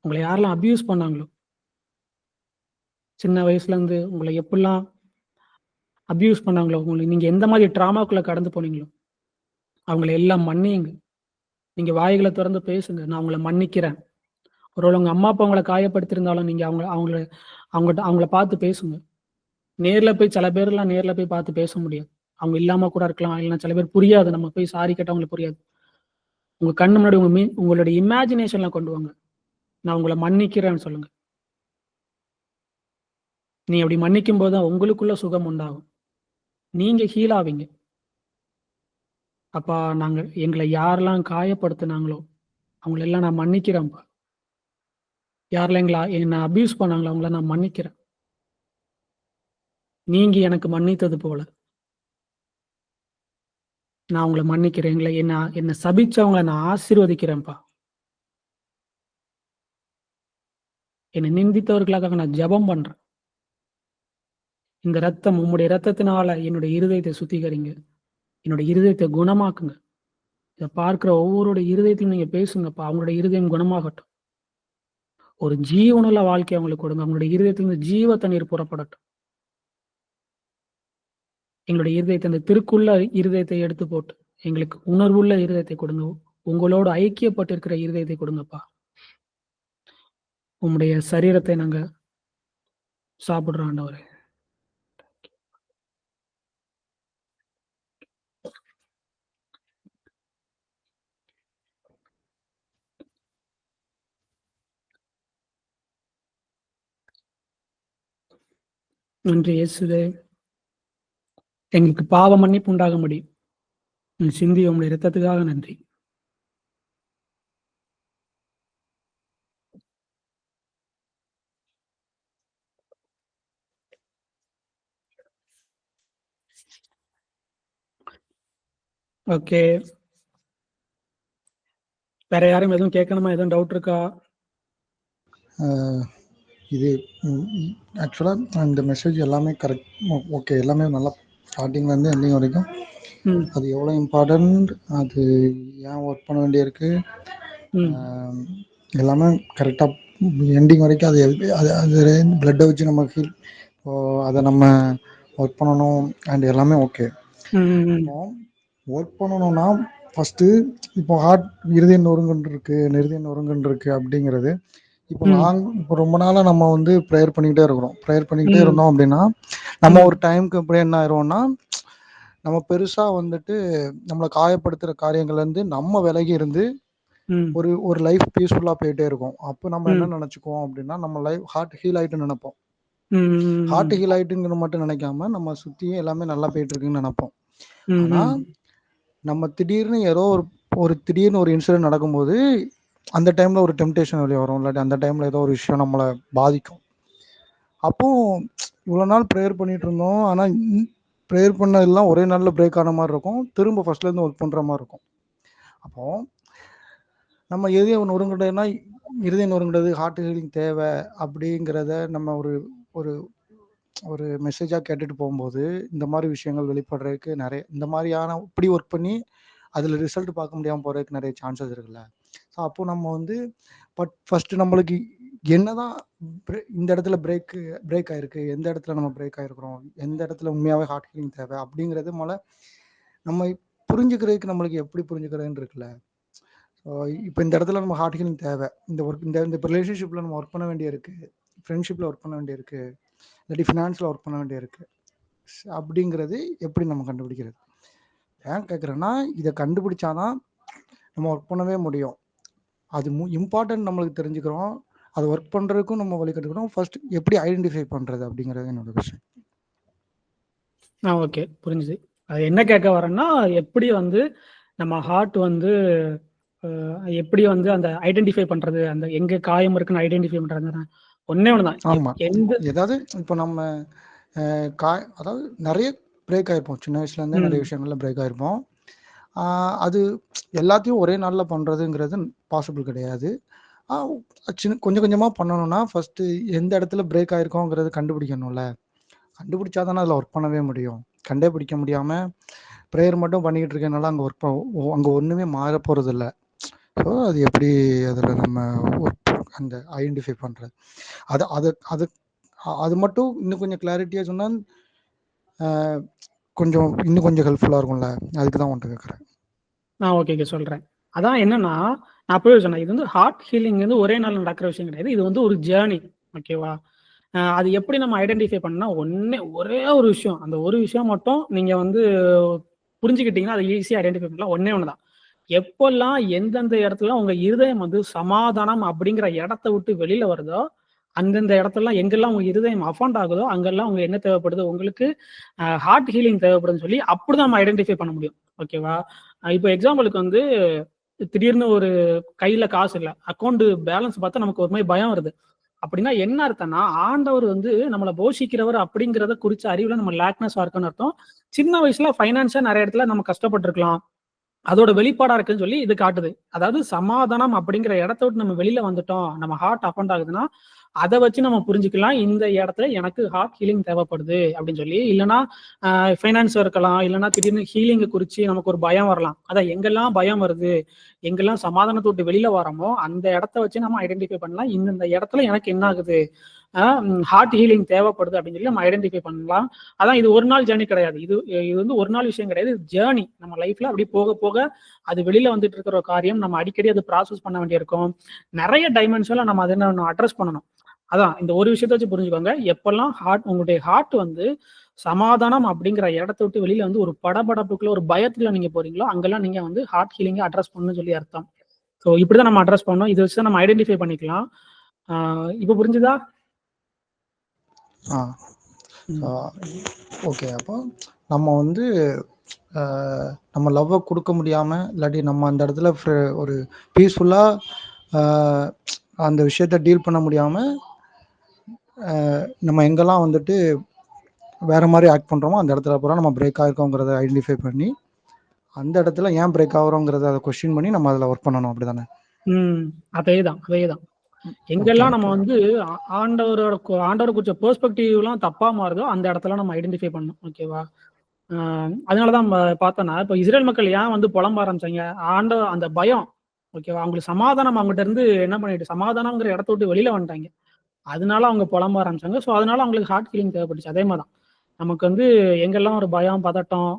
உங்களை யாரெல்லாம் அபியூஸ் பண்ணாங்களோ, சின்ன வயசுல இருந்து உங்களை எப்படிலாம் அபியூஸ் பண்ணாங்களோ, நீங்க எந்த மாதிரி ட்ராமாக்குள்ள கடந்து போனீங்களோ அவங்களை எல்லாம் மன்னியுங்க. நீங்க வாய்களை திறந்து பேசுங்க, நான் உங்களை மன்னிக்கிறேன். ஒருவேளை உங்க அம்மா அப்பா உங்களை காயப்படுத்திருந்தாலும் நீங்க அவங்கள பார்த்து பேசுங்க. நேர்ல போய் சில பேர்லாம் நேர்ல போய் பார்த்து பேச முடியாது. அவங்க இல்லாம கூட இருக்கலாம். இல்லைன்னா சில பேர் புரியாது. நம்ம போய் சாரி கேட்டா அவங்களுக்கு புரியாது. உங்க கண்ணு முன்னாடி உங்களுடைய இமேஜினேஷன்ல கொண்டு வாங்க. நான் உங்களை மன்னிக்கிறேன்னு சொல்லுங்க. நீ அப்படி மன்னிக்கும் போது உங்களுக்குள்ள சுகம் உண்டாகும். நீங்க ஹீல் ஆவீங்க. அப்பா, எங்களை யாரெல்லாம் காயப்படுத்தினாங்களோ அவங்களெல்லாம் நான் மன்னிக்கிறேன்ப்பா. யாரெல்லாம் என்னை அபியூஸ் பண்ணாங்களோ அவங்கள நான் மன்னிக்கிறேன். நீங்க எனக்கு மன்னித்தது போல நான் உங்களை மன்னிக்கிறேன். என்னை சபிச்சவங்களை நான் ஆசீர்வதிக்கிறேன்ப்பா. என்னை நிந்தித்தவர்களுக்காக நான் ஜெபம் பண்றேன். இந்த ரத்தம், உம்முடைய ரத்தத்தினால என்னுடைய இருதயத்தை சுத்திகரிங்க. என்னுடைய இருதயத்தை குணமாக்குங்க. இதை பார்க்கிற ஒவ்வொருடைய இருதயத்திலும் நீங்க பேசுங்கப்பா. அவங்களுடைய இருதயம் குணமாகட்டும். ஒரு ஜீவனுள்ள வாழ்க்கை அவங்களுக்கு கொடுங்க. அவங்களுடைய இருதயத்திலிருந்து ஜீவ தண்ணீர் புறப்படட்டும். எங்களுடைய இருதயத்தை, அந்த திருக்குள்ள இருதயத்தை எடுத்து போட்டு எங்களுக்கு உணர்வுள்ள இருதயத்தை கொடுங்க. உங்களோடு ஐக்கியப்பட்டு இருக்கிற இருதயத்தை கொடுங்கப்பா. உங்களுடைய சரீரத்தை நாங்க சாப்பிடுறோம் ஆண்டவரே. நன்றி இயேசுவே. எங்களுக்கு பாவ மன்னிப்பு உண்டாக முடியும் சிந்தி உங்களுடைய இரத்தத்துக்காக நன்றி. ஓகே, வேற யாரும் எதுவும் கேட்கணுமா? எதுவும் டவுட் இருக்கா? இது ஆக்சுவலாக இந்த மெசேஜ் எல்லாமே கரெக்ட், ஓகே, எல்லாமே நல்லா ஸ்டார்டிங்லேருந்து எண்டிங் வரைக்கும் அது எவ்வளோ இம்பார்ட்டன்ட், அது ஏன் ஒர்க் பண்ண வேண்டியிருக்கு, எல்லாமே கரெக்டாக எண்டிங் வரைக்கும் அது பிளட்டை வச்சு நம்ம ஃபீல் அதை நம்ம ஒர்க் பண்ணணும் அண்ட் எல்லாமே ஓகே. ஒர்க் பண்ணணும்னா ஃபஸ்ட்டு இப்போ ஹார்ட் இருதயம் நொறுங்குன்னு இருக்கு அப்படிங்கிறது இப்போ இப்போ ரொம்ப நாளா நம்ம வந்து ப்ரேயர் பண்ணிக்கிட்டே இருக்கிறோம். ப்ரேயர் பண்ணிக்கிட்டே ம். இருந்தோம் அப்படின்னா, நம்ம ம். ஒரு டைம்க்கு அப்புறம் என்ன ஆயிருவோம்னா, நம்ம பெருசா வந்துட்டு நம்மள காயப்படுத்துற காரியங்கள்ல இருந்து நம்ம விலகி இருந்து ம். ஒரு லைஃப் பீஸ்ஃபுல்லா போயிட்டே இருக்கும். அப்போ நம்ம என்ன ம். நினைச்சுக்குவோம் அப்படின்னா, நம்ம லைஃப் ஹார்ட் ஹீல் ஆயிட்டுன்னு நினைப்போம். ஹார்ட் ம். ஹீல் ஆயிட்டுங்கிறது மட்டும் நினைக்காம, நம்ம சுத்தியும் எல்லாமே நல்லா போயிட்டு இருக்குன்னு நினைப்போம். ஆனா, ம். நம்ம திடீர்னு ஏதோ திடீர்னு ஒரு இன்சிடென்ட் நடக்கும்போது, அந்த டைம்ல ஒரு டெம்ப்டேஷன் வெளிய வரும். இல்லாட்டி அந்த டைம்ல ஏதோ ஒரு விஷயம் நம்மள பாதிக்கும். அப்போ இவ்வளோ நாள் ப்ரேயர் பண்ணிட்டு இருந்தோம். ஆனா, ப்ரேயர் பண்ணதெல்லாம் ஒரே நாள்ல பிரேக் ஆன மாரி இருக்கும். திரும்ப ஃபர்ஸ்ட்லேருந்து ஒர்க் பண்ற மாரி இருக்கும். அப்போ நம்ம இதயம் நொறுங்குதுன்னா, இருதயம் நொறுங்குனது, ஹார்ட் ஹீலிங் தேவை அப்படிங்கிறத நம்ம ஒரு ஒரு ஒரு மெசேஜா கேட்டுட்டு போகும்போது, இந்த மாரி விஷயங்கள் வெளிப்படுறதுக்கு நெறைய இந்த மாரியான இப்படி ஒர்க் பண்ணி, அதில ரிசல்ட் பார்க்க முடியாம போறதுக்கு நெறைய சான்சஸ் இருக்குல்ல. ஸோ அப்போ நம்ம வந்து ஃபர்ஸ்ட்டு நம்மளுக்கு என்னதான் இந்த இடத்துல பிரேக் ஆயிருக்கு, எந்த இடத்துல நம்ம பிரேக் ஆயிருக்கிறோம், எந்த இடத்துல உண்மையாவே ஹார்ட் ஹீலிங் தேவை அப்படிங்கிறது நம்ம புரிஞ்சுக்கிறதுக்கு நம்மளுக்கு எப்படி புரிஞ்சுக்கிறதுன்னு இருக்குல்ல. ஸோ இப்போ இந்த இடத்துல நம்ம ஹார்ட் ஹீலிங் தேவை. இந்த ஒர்க் இந்த ரிலேஷன்ஷிப்ல நம்ம ஒர்க் பண்ண வேண்டியிருக்கு. ஃப்ரெண்ட்ஷிப்ல ஒர்க் பண்ண வேண்டியிருக்கு. இல்லாட்டி ஃபினான்ஸ்ல ஒர்க் பண்ண வேண்டியிருக்கு. அப்படிங்கிறது எப்படி நம்ம கண்டுபிடிக்கிறது? ஏன் கேட்குறேன்னா, இத கண்டுபிடிச்சா தான் நம்ம ஒர்க் பண்ணவே முடியும். அது இம்பார்ட்டன்ட் நம்மளுக்கு தெரிஞ்சுக்கிறோம். அது ஒர்க் பண்றதுக்கும் நம்ம வழி கத்துக்கிறோம். ஃபர்ஸ்ட் எப்படி ஐடென்டிஃபை பண்றது அப்படிங்கிறது என்னோட கொஸ்டின். ஓகே. புரிஞ்சுது. அது என்ன கேட்க வரேன்னா, எப்படி வந்து நம்ம ஹார்ட் வந்து எப்படி வந்து அந்த ஐடென்டிஃபை பண்றது? அந்த எங்க காயம் இருக்குன்னு ஐடென்டிஃபை பண்றது ஒண்ணே ஒண்ணு தான். ஆமா. எந்த ஏதாவது இப்போ நம்ம அதாவது நெறைய பிரேக் ஆயிருப்போம். சின்ன வயசுலேருந்தே நெறைய விஷயங்கள்ல பிரேக் ஆயிருப்போம். அது எல்லாத்தையும் ஒரே நாள்ல பண்றதுங்கிறது பாசிபிள் கிடையாது. ஆ கொஞ்சம் கொஞ்சமா பண்ணணும்னா, ஃபர்ஸ்ட்டு எந்த இடத்துல பிரேக் ஆயிருக்கோங்கிறத கண்டுபிடிக்கணும்ல. கண்டுபிடிச்சா தானே அதில ஒர்க் பண்ணவே முடியும். கண்டே பிடிக்க முடியாம பிரேயர் மட்டும் பண்ணிக்கிட்டு இருக்கனால அங்க ஒண்ணுமே மாறப் போறதில்ல. ஸோ அது எப்படி அதில நம்ம அந்த ஐடென்டிஃபை பண்றது? அது அது அது அது மட்டும் இன்னும் கொஞ்சம் கிளாரிட்டியா சொன்னா, அ இன்னும் கொஞ்சம் ஹெல்ப்ஃபுல்லா இருக்கும்ல. அதுக்கு தான் உன்ட்ட கேட்கிறேன். ஓகேங்க சொல்றேன். அதான் என்னன்னா, நான் அப்பவே சொன்னேன். இது வந்து ஹார்ட் ஹீலிங் வந்து ஒரே நாள்ல நடக்கிற விஷயம் கிடையாது. இது வந்து ஒரு ஜேர்னி. ஓகேவா? அது எப்படி நம்ம ஐடென்டிஃபை பண்ணணும்னா, ஒரே ஒரு விஷயம். அந்த ஒரு விஷயம் மட்டும் நீங்க வந்து புரிஞ்சுக்கிட்டீங்கன்னா, அத ஈஸியா ஐடென்டிஃபை பண்ணலாம். ஒண்ணே ஒண்ணு தான். எப்பல்லாம் எந்தெந்த இடத்துலலாம் உங்க இருதயம் வந்து சமாதானம் அப்படிங்கிற இடத்த விட்டு வெளியில வருதோ, அந்தந்த இடத்துலலாம் எங்கெல்லாம் உங்க இருதயம் அஃபண்ட் ஆகுதோ, அங்கெல்லாம் உங்க என்ன தேவைப்படுது? உங்களுக்கு ஹார்ட் ஹீலிங் தேவைப்படுதுன்னு சொல்லி அப்படிதான் நம்ம ஐடென்டிஃபை பண்ண முடியும். ஓகேவா? இப்போ எக்ஸாம்பிளுக்கு வந்து திடீர்னு ஒரு கையில காசு இல்ல. அக்கவுண்ட் பேலன்ஸ் பார்த்தா நமக்கு ஒரு மாரி பயம் வருது. அப்படின்னா என்ன அர்த்தம்னா, ஆண்டவர் வந்து நம்மள போஷிக்கிறவர் அப்படிங்கிறத குறிச்ச அறிவுல நம்ம லேக்னஸா இருக்கோம்னு அர்த்தம். சின்ன வயசுல ஃபைனான்ஸியா நெறைய இடத்துல நம்ம கஷ்டப்பட்டுருக்கலாம். அதோட வெளிப்பாடா இருக்குன்னு சொல்லி இது காட்டுது. அதாவது சமாதானம் அப்படிங்கிற இடத்த விட்டு நம்ம வெளியில வந்துட்டோம். நம்ம ஹார்ட் அஃபண்ட் ஆகுதுன்னா, அத வச்சு நம்ம புரிஞ்சுக்கலாம். இந்த இடத்துல எனக்கு ஹார்ட் ஹீலிங் தேவைப்படுது அப்படின்னு சொல்லி. இல்லன்னா ஃபைனான்ஸ் இருக்கலாம். இல்லன்னா திடீர்னு ஹீலிங்க குறிச்சு நமக்கு ஒரு பயம் வரலாம். அதான் எங்கெல்லாம் பயம் வருது, எங்கெல்லாம் சமாதானத்த விட்டு வெளியில வரோமோ, அந்த இடத்த வச்சு நம்ம ஐடென்டிஃபை பண்ணலாம். இந்த இடத்துல எனக்கு என்ன ஆகுது? ஹார்ட் ஹீலிங் தேவைப்படுது அப்படின்னு சொல்லி நம்ம ஐடென்டிஃபை பண்ணலாம். அதான் இது ஒரு நாள் ஜர்னி கிடையாது. இது வந்து ஒரு நாள் விஷயம் கிடையாது. இது ஜர்னி. நம்ம லைஃப்ல அப்படி போக போக அது வெளியில வந்துட்டு இருக்கிற ஒரு காரியம். நம்ம அடிக்கடி அது ப்ராசஸ் பண்ண வேண்டியிருக்கும். நெறைய டைமென்ஷன்ல நம்ம அத அட்ரஸ் பண்ணணும். அதான் இந்த ஒரு விஷயத்த வச்சு புரிஞ்சுக்கோங்க. எப்பல்லாம் உங்களுடைய ஹார்ட் வந்து சமாதானம் அப்படிங்கிற இடத்த விட்டு வெளியில வந்து ஒரு படபடப்புக்குள்ள, ஒரு பயத்துக்குள்ள நீங்க போறீங்களோ, அங்கெல்லாம் நீங்க வந்து ஹார்ட் ஹீலிங்க அட்ரஸ் பண்ணணும்னு சொல்லி அர்த்தம். ஸோ இப்படிதான் நம்ம அட்ரஸ் பண்ணணும். இத வச்சு தான் நம்ம ஐடென்டிஃபை பண்ணிக்கலாம். இப்ப புரிஞ்சுதா? ஆ. ஓகே. அப்போ நம்ம வந்து நம்ம லவ்வ குடுக்க முடியாம, இல்லாட்டி நம்ம அந்த இடத்துல ஒரு பீஸ்ஃபுல்லா அந்த விஷயத்த டீல் பண்ண முடியாம, நம்ம எங்கெல்லாம் வந்துட்டு வேற மாரி ஆக்ட் பண்றோமோ, அந்த இடத்துல பூரா நம்ம பிரேக் ஆயிருக்கோங்கிறத ஐடென்டிஃபை பண்ணி, அந்த இடத்துல ஏன் பிரேக் ஆகுறோங்கிறத அத கொஸ்டின் பண்ணி நம்ம அதில ஒர்க் பண்ணணும். அப்படிதானே? அதேதான், அதேதான். எங்கெல்லாம் நம்ம வந்து ஆண்டவர குறிச்ச பெர்ஸ்பெக்டிவ்லாம் தப்பா மாறுதோ, அந்த இடத்துல நம்ம ஐடென்டிஃபை பண்ணணும். ஓகேவா? அதனால தான் பார்த்தோன்னா, இப்ப இஸ்ரேல் மக்கள் ஏன் வந்து புலம்ப ஆரம்பிச்சாங்க? அந்த பயம். ஓகேவா? அவங்களுக்கு சமாதானம் அவங்கட்ட இருந்து என்ன பண்ணிட்டு சமாதானம்ங்கிற இடத்த விட்டு வெளியில வந்துட்டாங்க. அதனால அவங்க புலம்ப ஆரம்பிச்சாங்க. ஸோ அதனால அவங்களுக்கு ஹார்ட் ஹீலிங் தேவைப்பட்டுச்சு. அதே மாரி தான். நமக்கு வந்து எங்கெல்லாம் ஒரு பயம், பதட்டம்,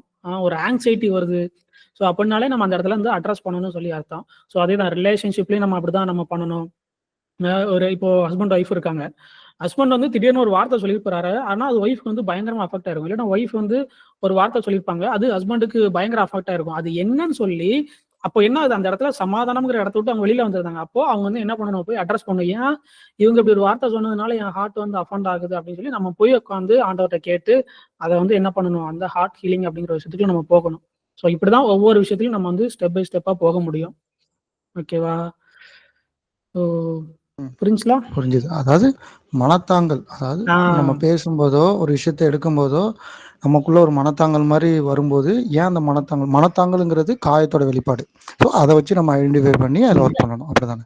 ஒரு ஆங்ஸைட்டி வருது. ஸோ அப்படின்னாலே நம்ம அந்த இடத்துல இருந்து அட்ரஸ் பண்ணணும்னு சொல்லி அர்த்தம். ஸோ அதேதான் ரிலேஷன்ஷிப்லயும் நம்ம அப்படிதான் நம்ம பண்ணணும். ஒரு இப்போ ஹஸ்பண்ட் ஒய்ஃப் இருக்காங்க. ஹஸ்பண்ட் வந்து திடீர்னு ஒரு வார்த்தை சொல்லியிருப்பாரு. ஆனா அது ஒய்ஃப்க்கு வந்து பயங்கரமா அஃபெக்ட் ஆயிருக்கும். இல்லன்னா ஒய்ஃப் வந்து ஒரு வார்த்தை சொல்லியிருப்பாங்க. அது ஹஸ்பண்டுக்கு பயங்கர அஃபெக்ட் ஆயிருக்கும். அது என்னன்னு சொல்லி அப்போ என்ன ஆகுது, அந்த இடத்துல சமாதானம்ங்கிற இடத்த விட்டு அவங்க வெளியில வந்துருந்தாங்க. அப்போ அவங்க வந்து என்ன பண்ணணும், போய் அட்ரஸ் பண்ணணும். ஏன் இவங்க இப்படி ஒரு வார்த்தை சொன்னதுனால என் ஹார்ட் வந்து அஃபெண்ட் ஆகுது அப்படின்னு சொல்லி நம்ம போய் உட்காந்து ஆண்டவர்ட்ட கேட்டு அதை வந்து என்ன பண்ணணும், அந்த ஹார்ட் ஹீலிங் அப்படிங்கிற விஷயத்துக்கு நம்ம போகணும். ஸோ இப்படிதான் ஒவ்வொரு விஷயத்திலும் நம்ம வந்து ஸ்டெப் பை ஸ்டெப்பா போக முடியும். ஓகேவா? ஸோ புரிஞ்சுங்களா? புரிஞ்சுது. அதாவது மனத்தாங்கல், அதாவது நம்ம பேசும்போதோ ஒரு விஷயத்தை எடுக்கும்போதோ நமக்குள்ள ஒரு மனத்தாங்கல் மாதிரி வரும்போது, ஏன் அந்த மனத்தாங்கல்ங்கிறது காயத்தோட வெளிப்பாடு. ஸோ அதை வச்சு நம்ம ஐடென்டிஃபை பண்ணி அதை ஒர்க் பண்ணணும். அப்படிதானே?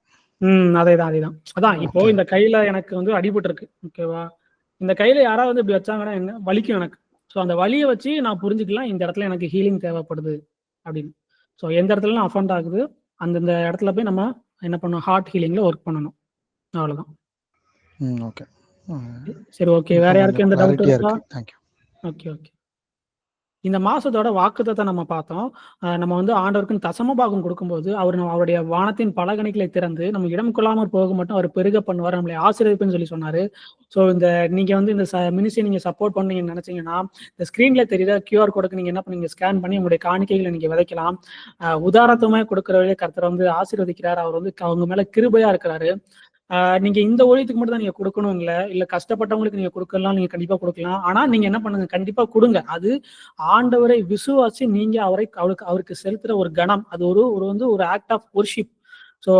அதேதான். அதான் இப்போ இந்த கையில எனக்கு வந்து அடிபட்டு இருக்கு. ஓகேவா? இந்த கையில யாராவது வந்து இப்படி வச்சாங்கன்னா என்ன வலிக்கும் எனக்கு. ஸோ அந்த வலியை வச்சு நான் புரிஞ்சுக்கலாம் இந்த இடத்துல எனக்கு ஹீலிங் தேவைப்படுது அப்படின்னு. ஸோ எந்த இடத்துல அஃபெண்ட் ஆகுது அந்தந்த இடத்துல போய் நம்ம என்ன பண்ணணும், ஹார்ட் ஹீலிங்ல ஒர்க் பண்ணணும். அவ்வளவுதான். ஓகே. சரி, ஓகே. வேற யாருக்கு எந்த டவுட் இருக்கா? தேங்க்யூ. ஓகே. இந்த மாசத்தோட வாக்குத்தத்தை நம்ம பார்த்தோம். நம்ம வந்து ஆண்டவருக்குன்னு தசம பாகம் கொடுக்கும்போது அவருடைய வானத்தின் பலகணிகளை திறந்து நம்ம இடம் கொள்ளாமற் போக மட்டும் அவர் பெருக பண்ணுவார், நம்மளை ஆசீர்வதிப்புன்னு சொல்லி சொன்னாரு. ஸோ நீங்க வந்து இந்த மினிஸ்ட்ரி நீங்க சப்போர்ட் பண்ணீங்கன்னு நினைச்சீங்கன்னா இந்த ஸ்கிரீன்ல தெரியுற QR கோடுக்கு நீங்க என்ன பண்ணீங்க, ஸ்கேன் பண்ணி உங்களுடைய காணிக்கைகளை நீங்க விதைக்கலாம். உதாரணத்துமே கொடுக்குறவர்களே கர்த்தர் வந்து ஆசீர்வதிக்கிறார். அவர் வந்து அவங்க மேல கிருபையா இருக்கிறாரு. நீங்க இந்த ஊழியத்துக்கு மட்டும் தான் நீங்க கொடுக்கணும் இல்ல கஷ்டப்பட்டவங்களுக்கு நீங்க கொடுக்கலாம், நீங்க கண்டிப்பா கொடுக்கலாம். ஆனா நீங்க என்ன பண்ணுங்க, கண்டிப்பா கொடுங்க. அது ஆண்டவரை விசுவாசி நீங்க அவருக்கு செலுத்துற ஒரு கணம். அது ஒரு ஆக்ட் ஆஃப் வொர்ஷிப். ஸோ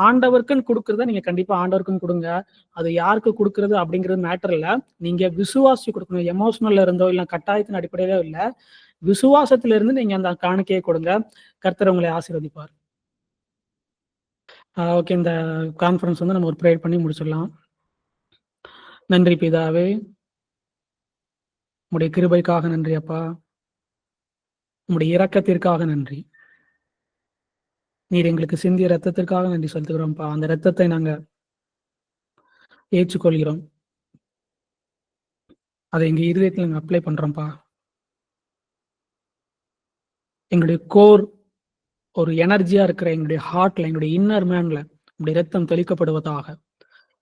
ஆண்டவருக்குன்னு கொடுக்கறத நீங்க கண்டிப்பா ஆண்டவருக்குன்னு கொடுங்க. அது யாருக்கு கொடுக்கறது அப்படிங்கிறது மேட்டர் இல்ல. நீங்க விசுவாசி கொடுக்கணும். எமோஷனல்ல இருந்தோ இல்ல கட்டாயத்தின் அடிப்படையிலோ இல்ல, விசுவாசத்துல இருந்து நீங்க அந்த காணிக்கையை கொடுங்க. கர்த்தர் உங்களை ஆசீர்வதிப்பார். ஓகே. இந்த கான்ஃபரன்ஸ் வந்து நம்ம ஒரு ப்ரேயர் பண்ணி முடிச்சிடலாம். நன்றி பிதாவே, உம்முடைய கிருபைக்காக நன்றி அப்பா, உம்முடைய இரக்கத்திற்காக நன்றி. நீர் எங்களுக்கு சிந்திய ரத்தத்திற்காக நன்றி செலுத்துகிறோம்ப்பா. அந்த ரத்தத்தை நாங்க ஏற்றுக்கொள்கிறோம். அதை எங்க இருதயத்தில் நாங்க அப்ளை பண்றோம்ப்பா. எங்களுடைய கோர் ஒரு எனர்ஜியா இருக்கிற எங்களுடைய ஹார்ட்ல, எங்களுடைய இன்னர் மேன்ல உங்களுடைய ரத்தம் தெளிக்கப்படுவதாக,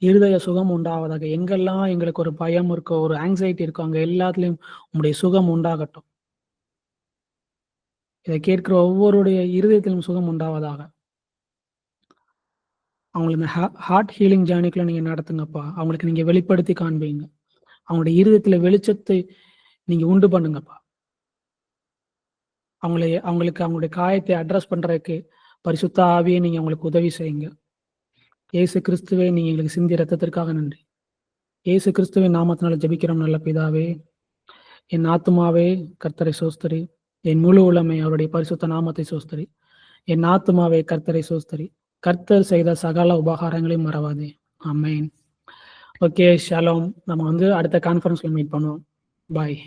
இருதய சுகம் உண்டாவதாக. எங்கெல்லாம் எங்களுக்கு ஒரு பயம் இருக்கோ, ஒரு ஆங்ஸைட்டி இருக்கோ, அங்க எல்லாத்துலயும் உங்களுடைய சுகம் உண்டாகட்டும். இதை கேட்கிற ஒவ்வொருடைய இருதயத்திலும் சுகம் உண்டாவதாக. அவங்களுக்கு இந்த ஹார்ட் ஹீலிங் ஜேர்னிக்குள்ள நீங்க நடத்துங்கப்பா. அவங்களுக்கு நீங்க வெளிப்படுத்தி காண்பீங்க. அவங்களுடைய இருதயத்துல வெளிச்சத்தை நீங்க உண்டு பண்ணுங்கப்பா. அவங்களுக்கு அவங்களுடைய காயத்தை அட்ரஸ் பண்றதுக்கு பரிசுத்த ஆவியை நீங்க அவங்களுக்கு உதவி செய்யுங்க. இயேசு கிறிஸ்துவே, நீங்க எங்களுக்கு சிந்திய ரத்தத்திற்காக நன்றி. இயேசு கிறிஸ்துவின் நாமத்தினால ஜெபிக்கிறோம் நல்ல பிதாவே. என் ஆத்துமாவே கர்த்தரை சோஸ்தரி, என் முழு உளமை அவருடைய பரிசுத்த நாமத்தை சோஸ்தரி. என் ஆத்துமாவே கர்த்தரை சோஸ்தரி, கர்த்தர் செய்த சகல உபகாரங்களையும் மறவாதே. ஆமென். Okay, shalom. நம்ம வந்து அடுத்த கான்ஃபரன்ஸ்ல மீட் பண்ணுவோம். பாய்.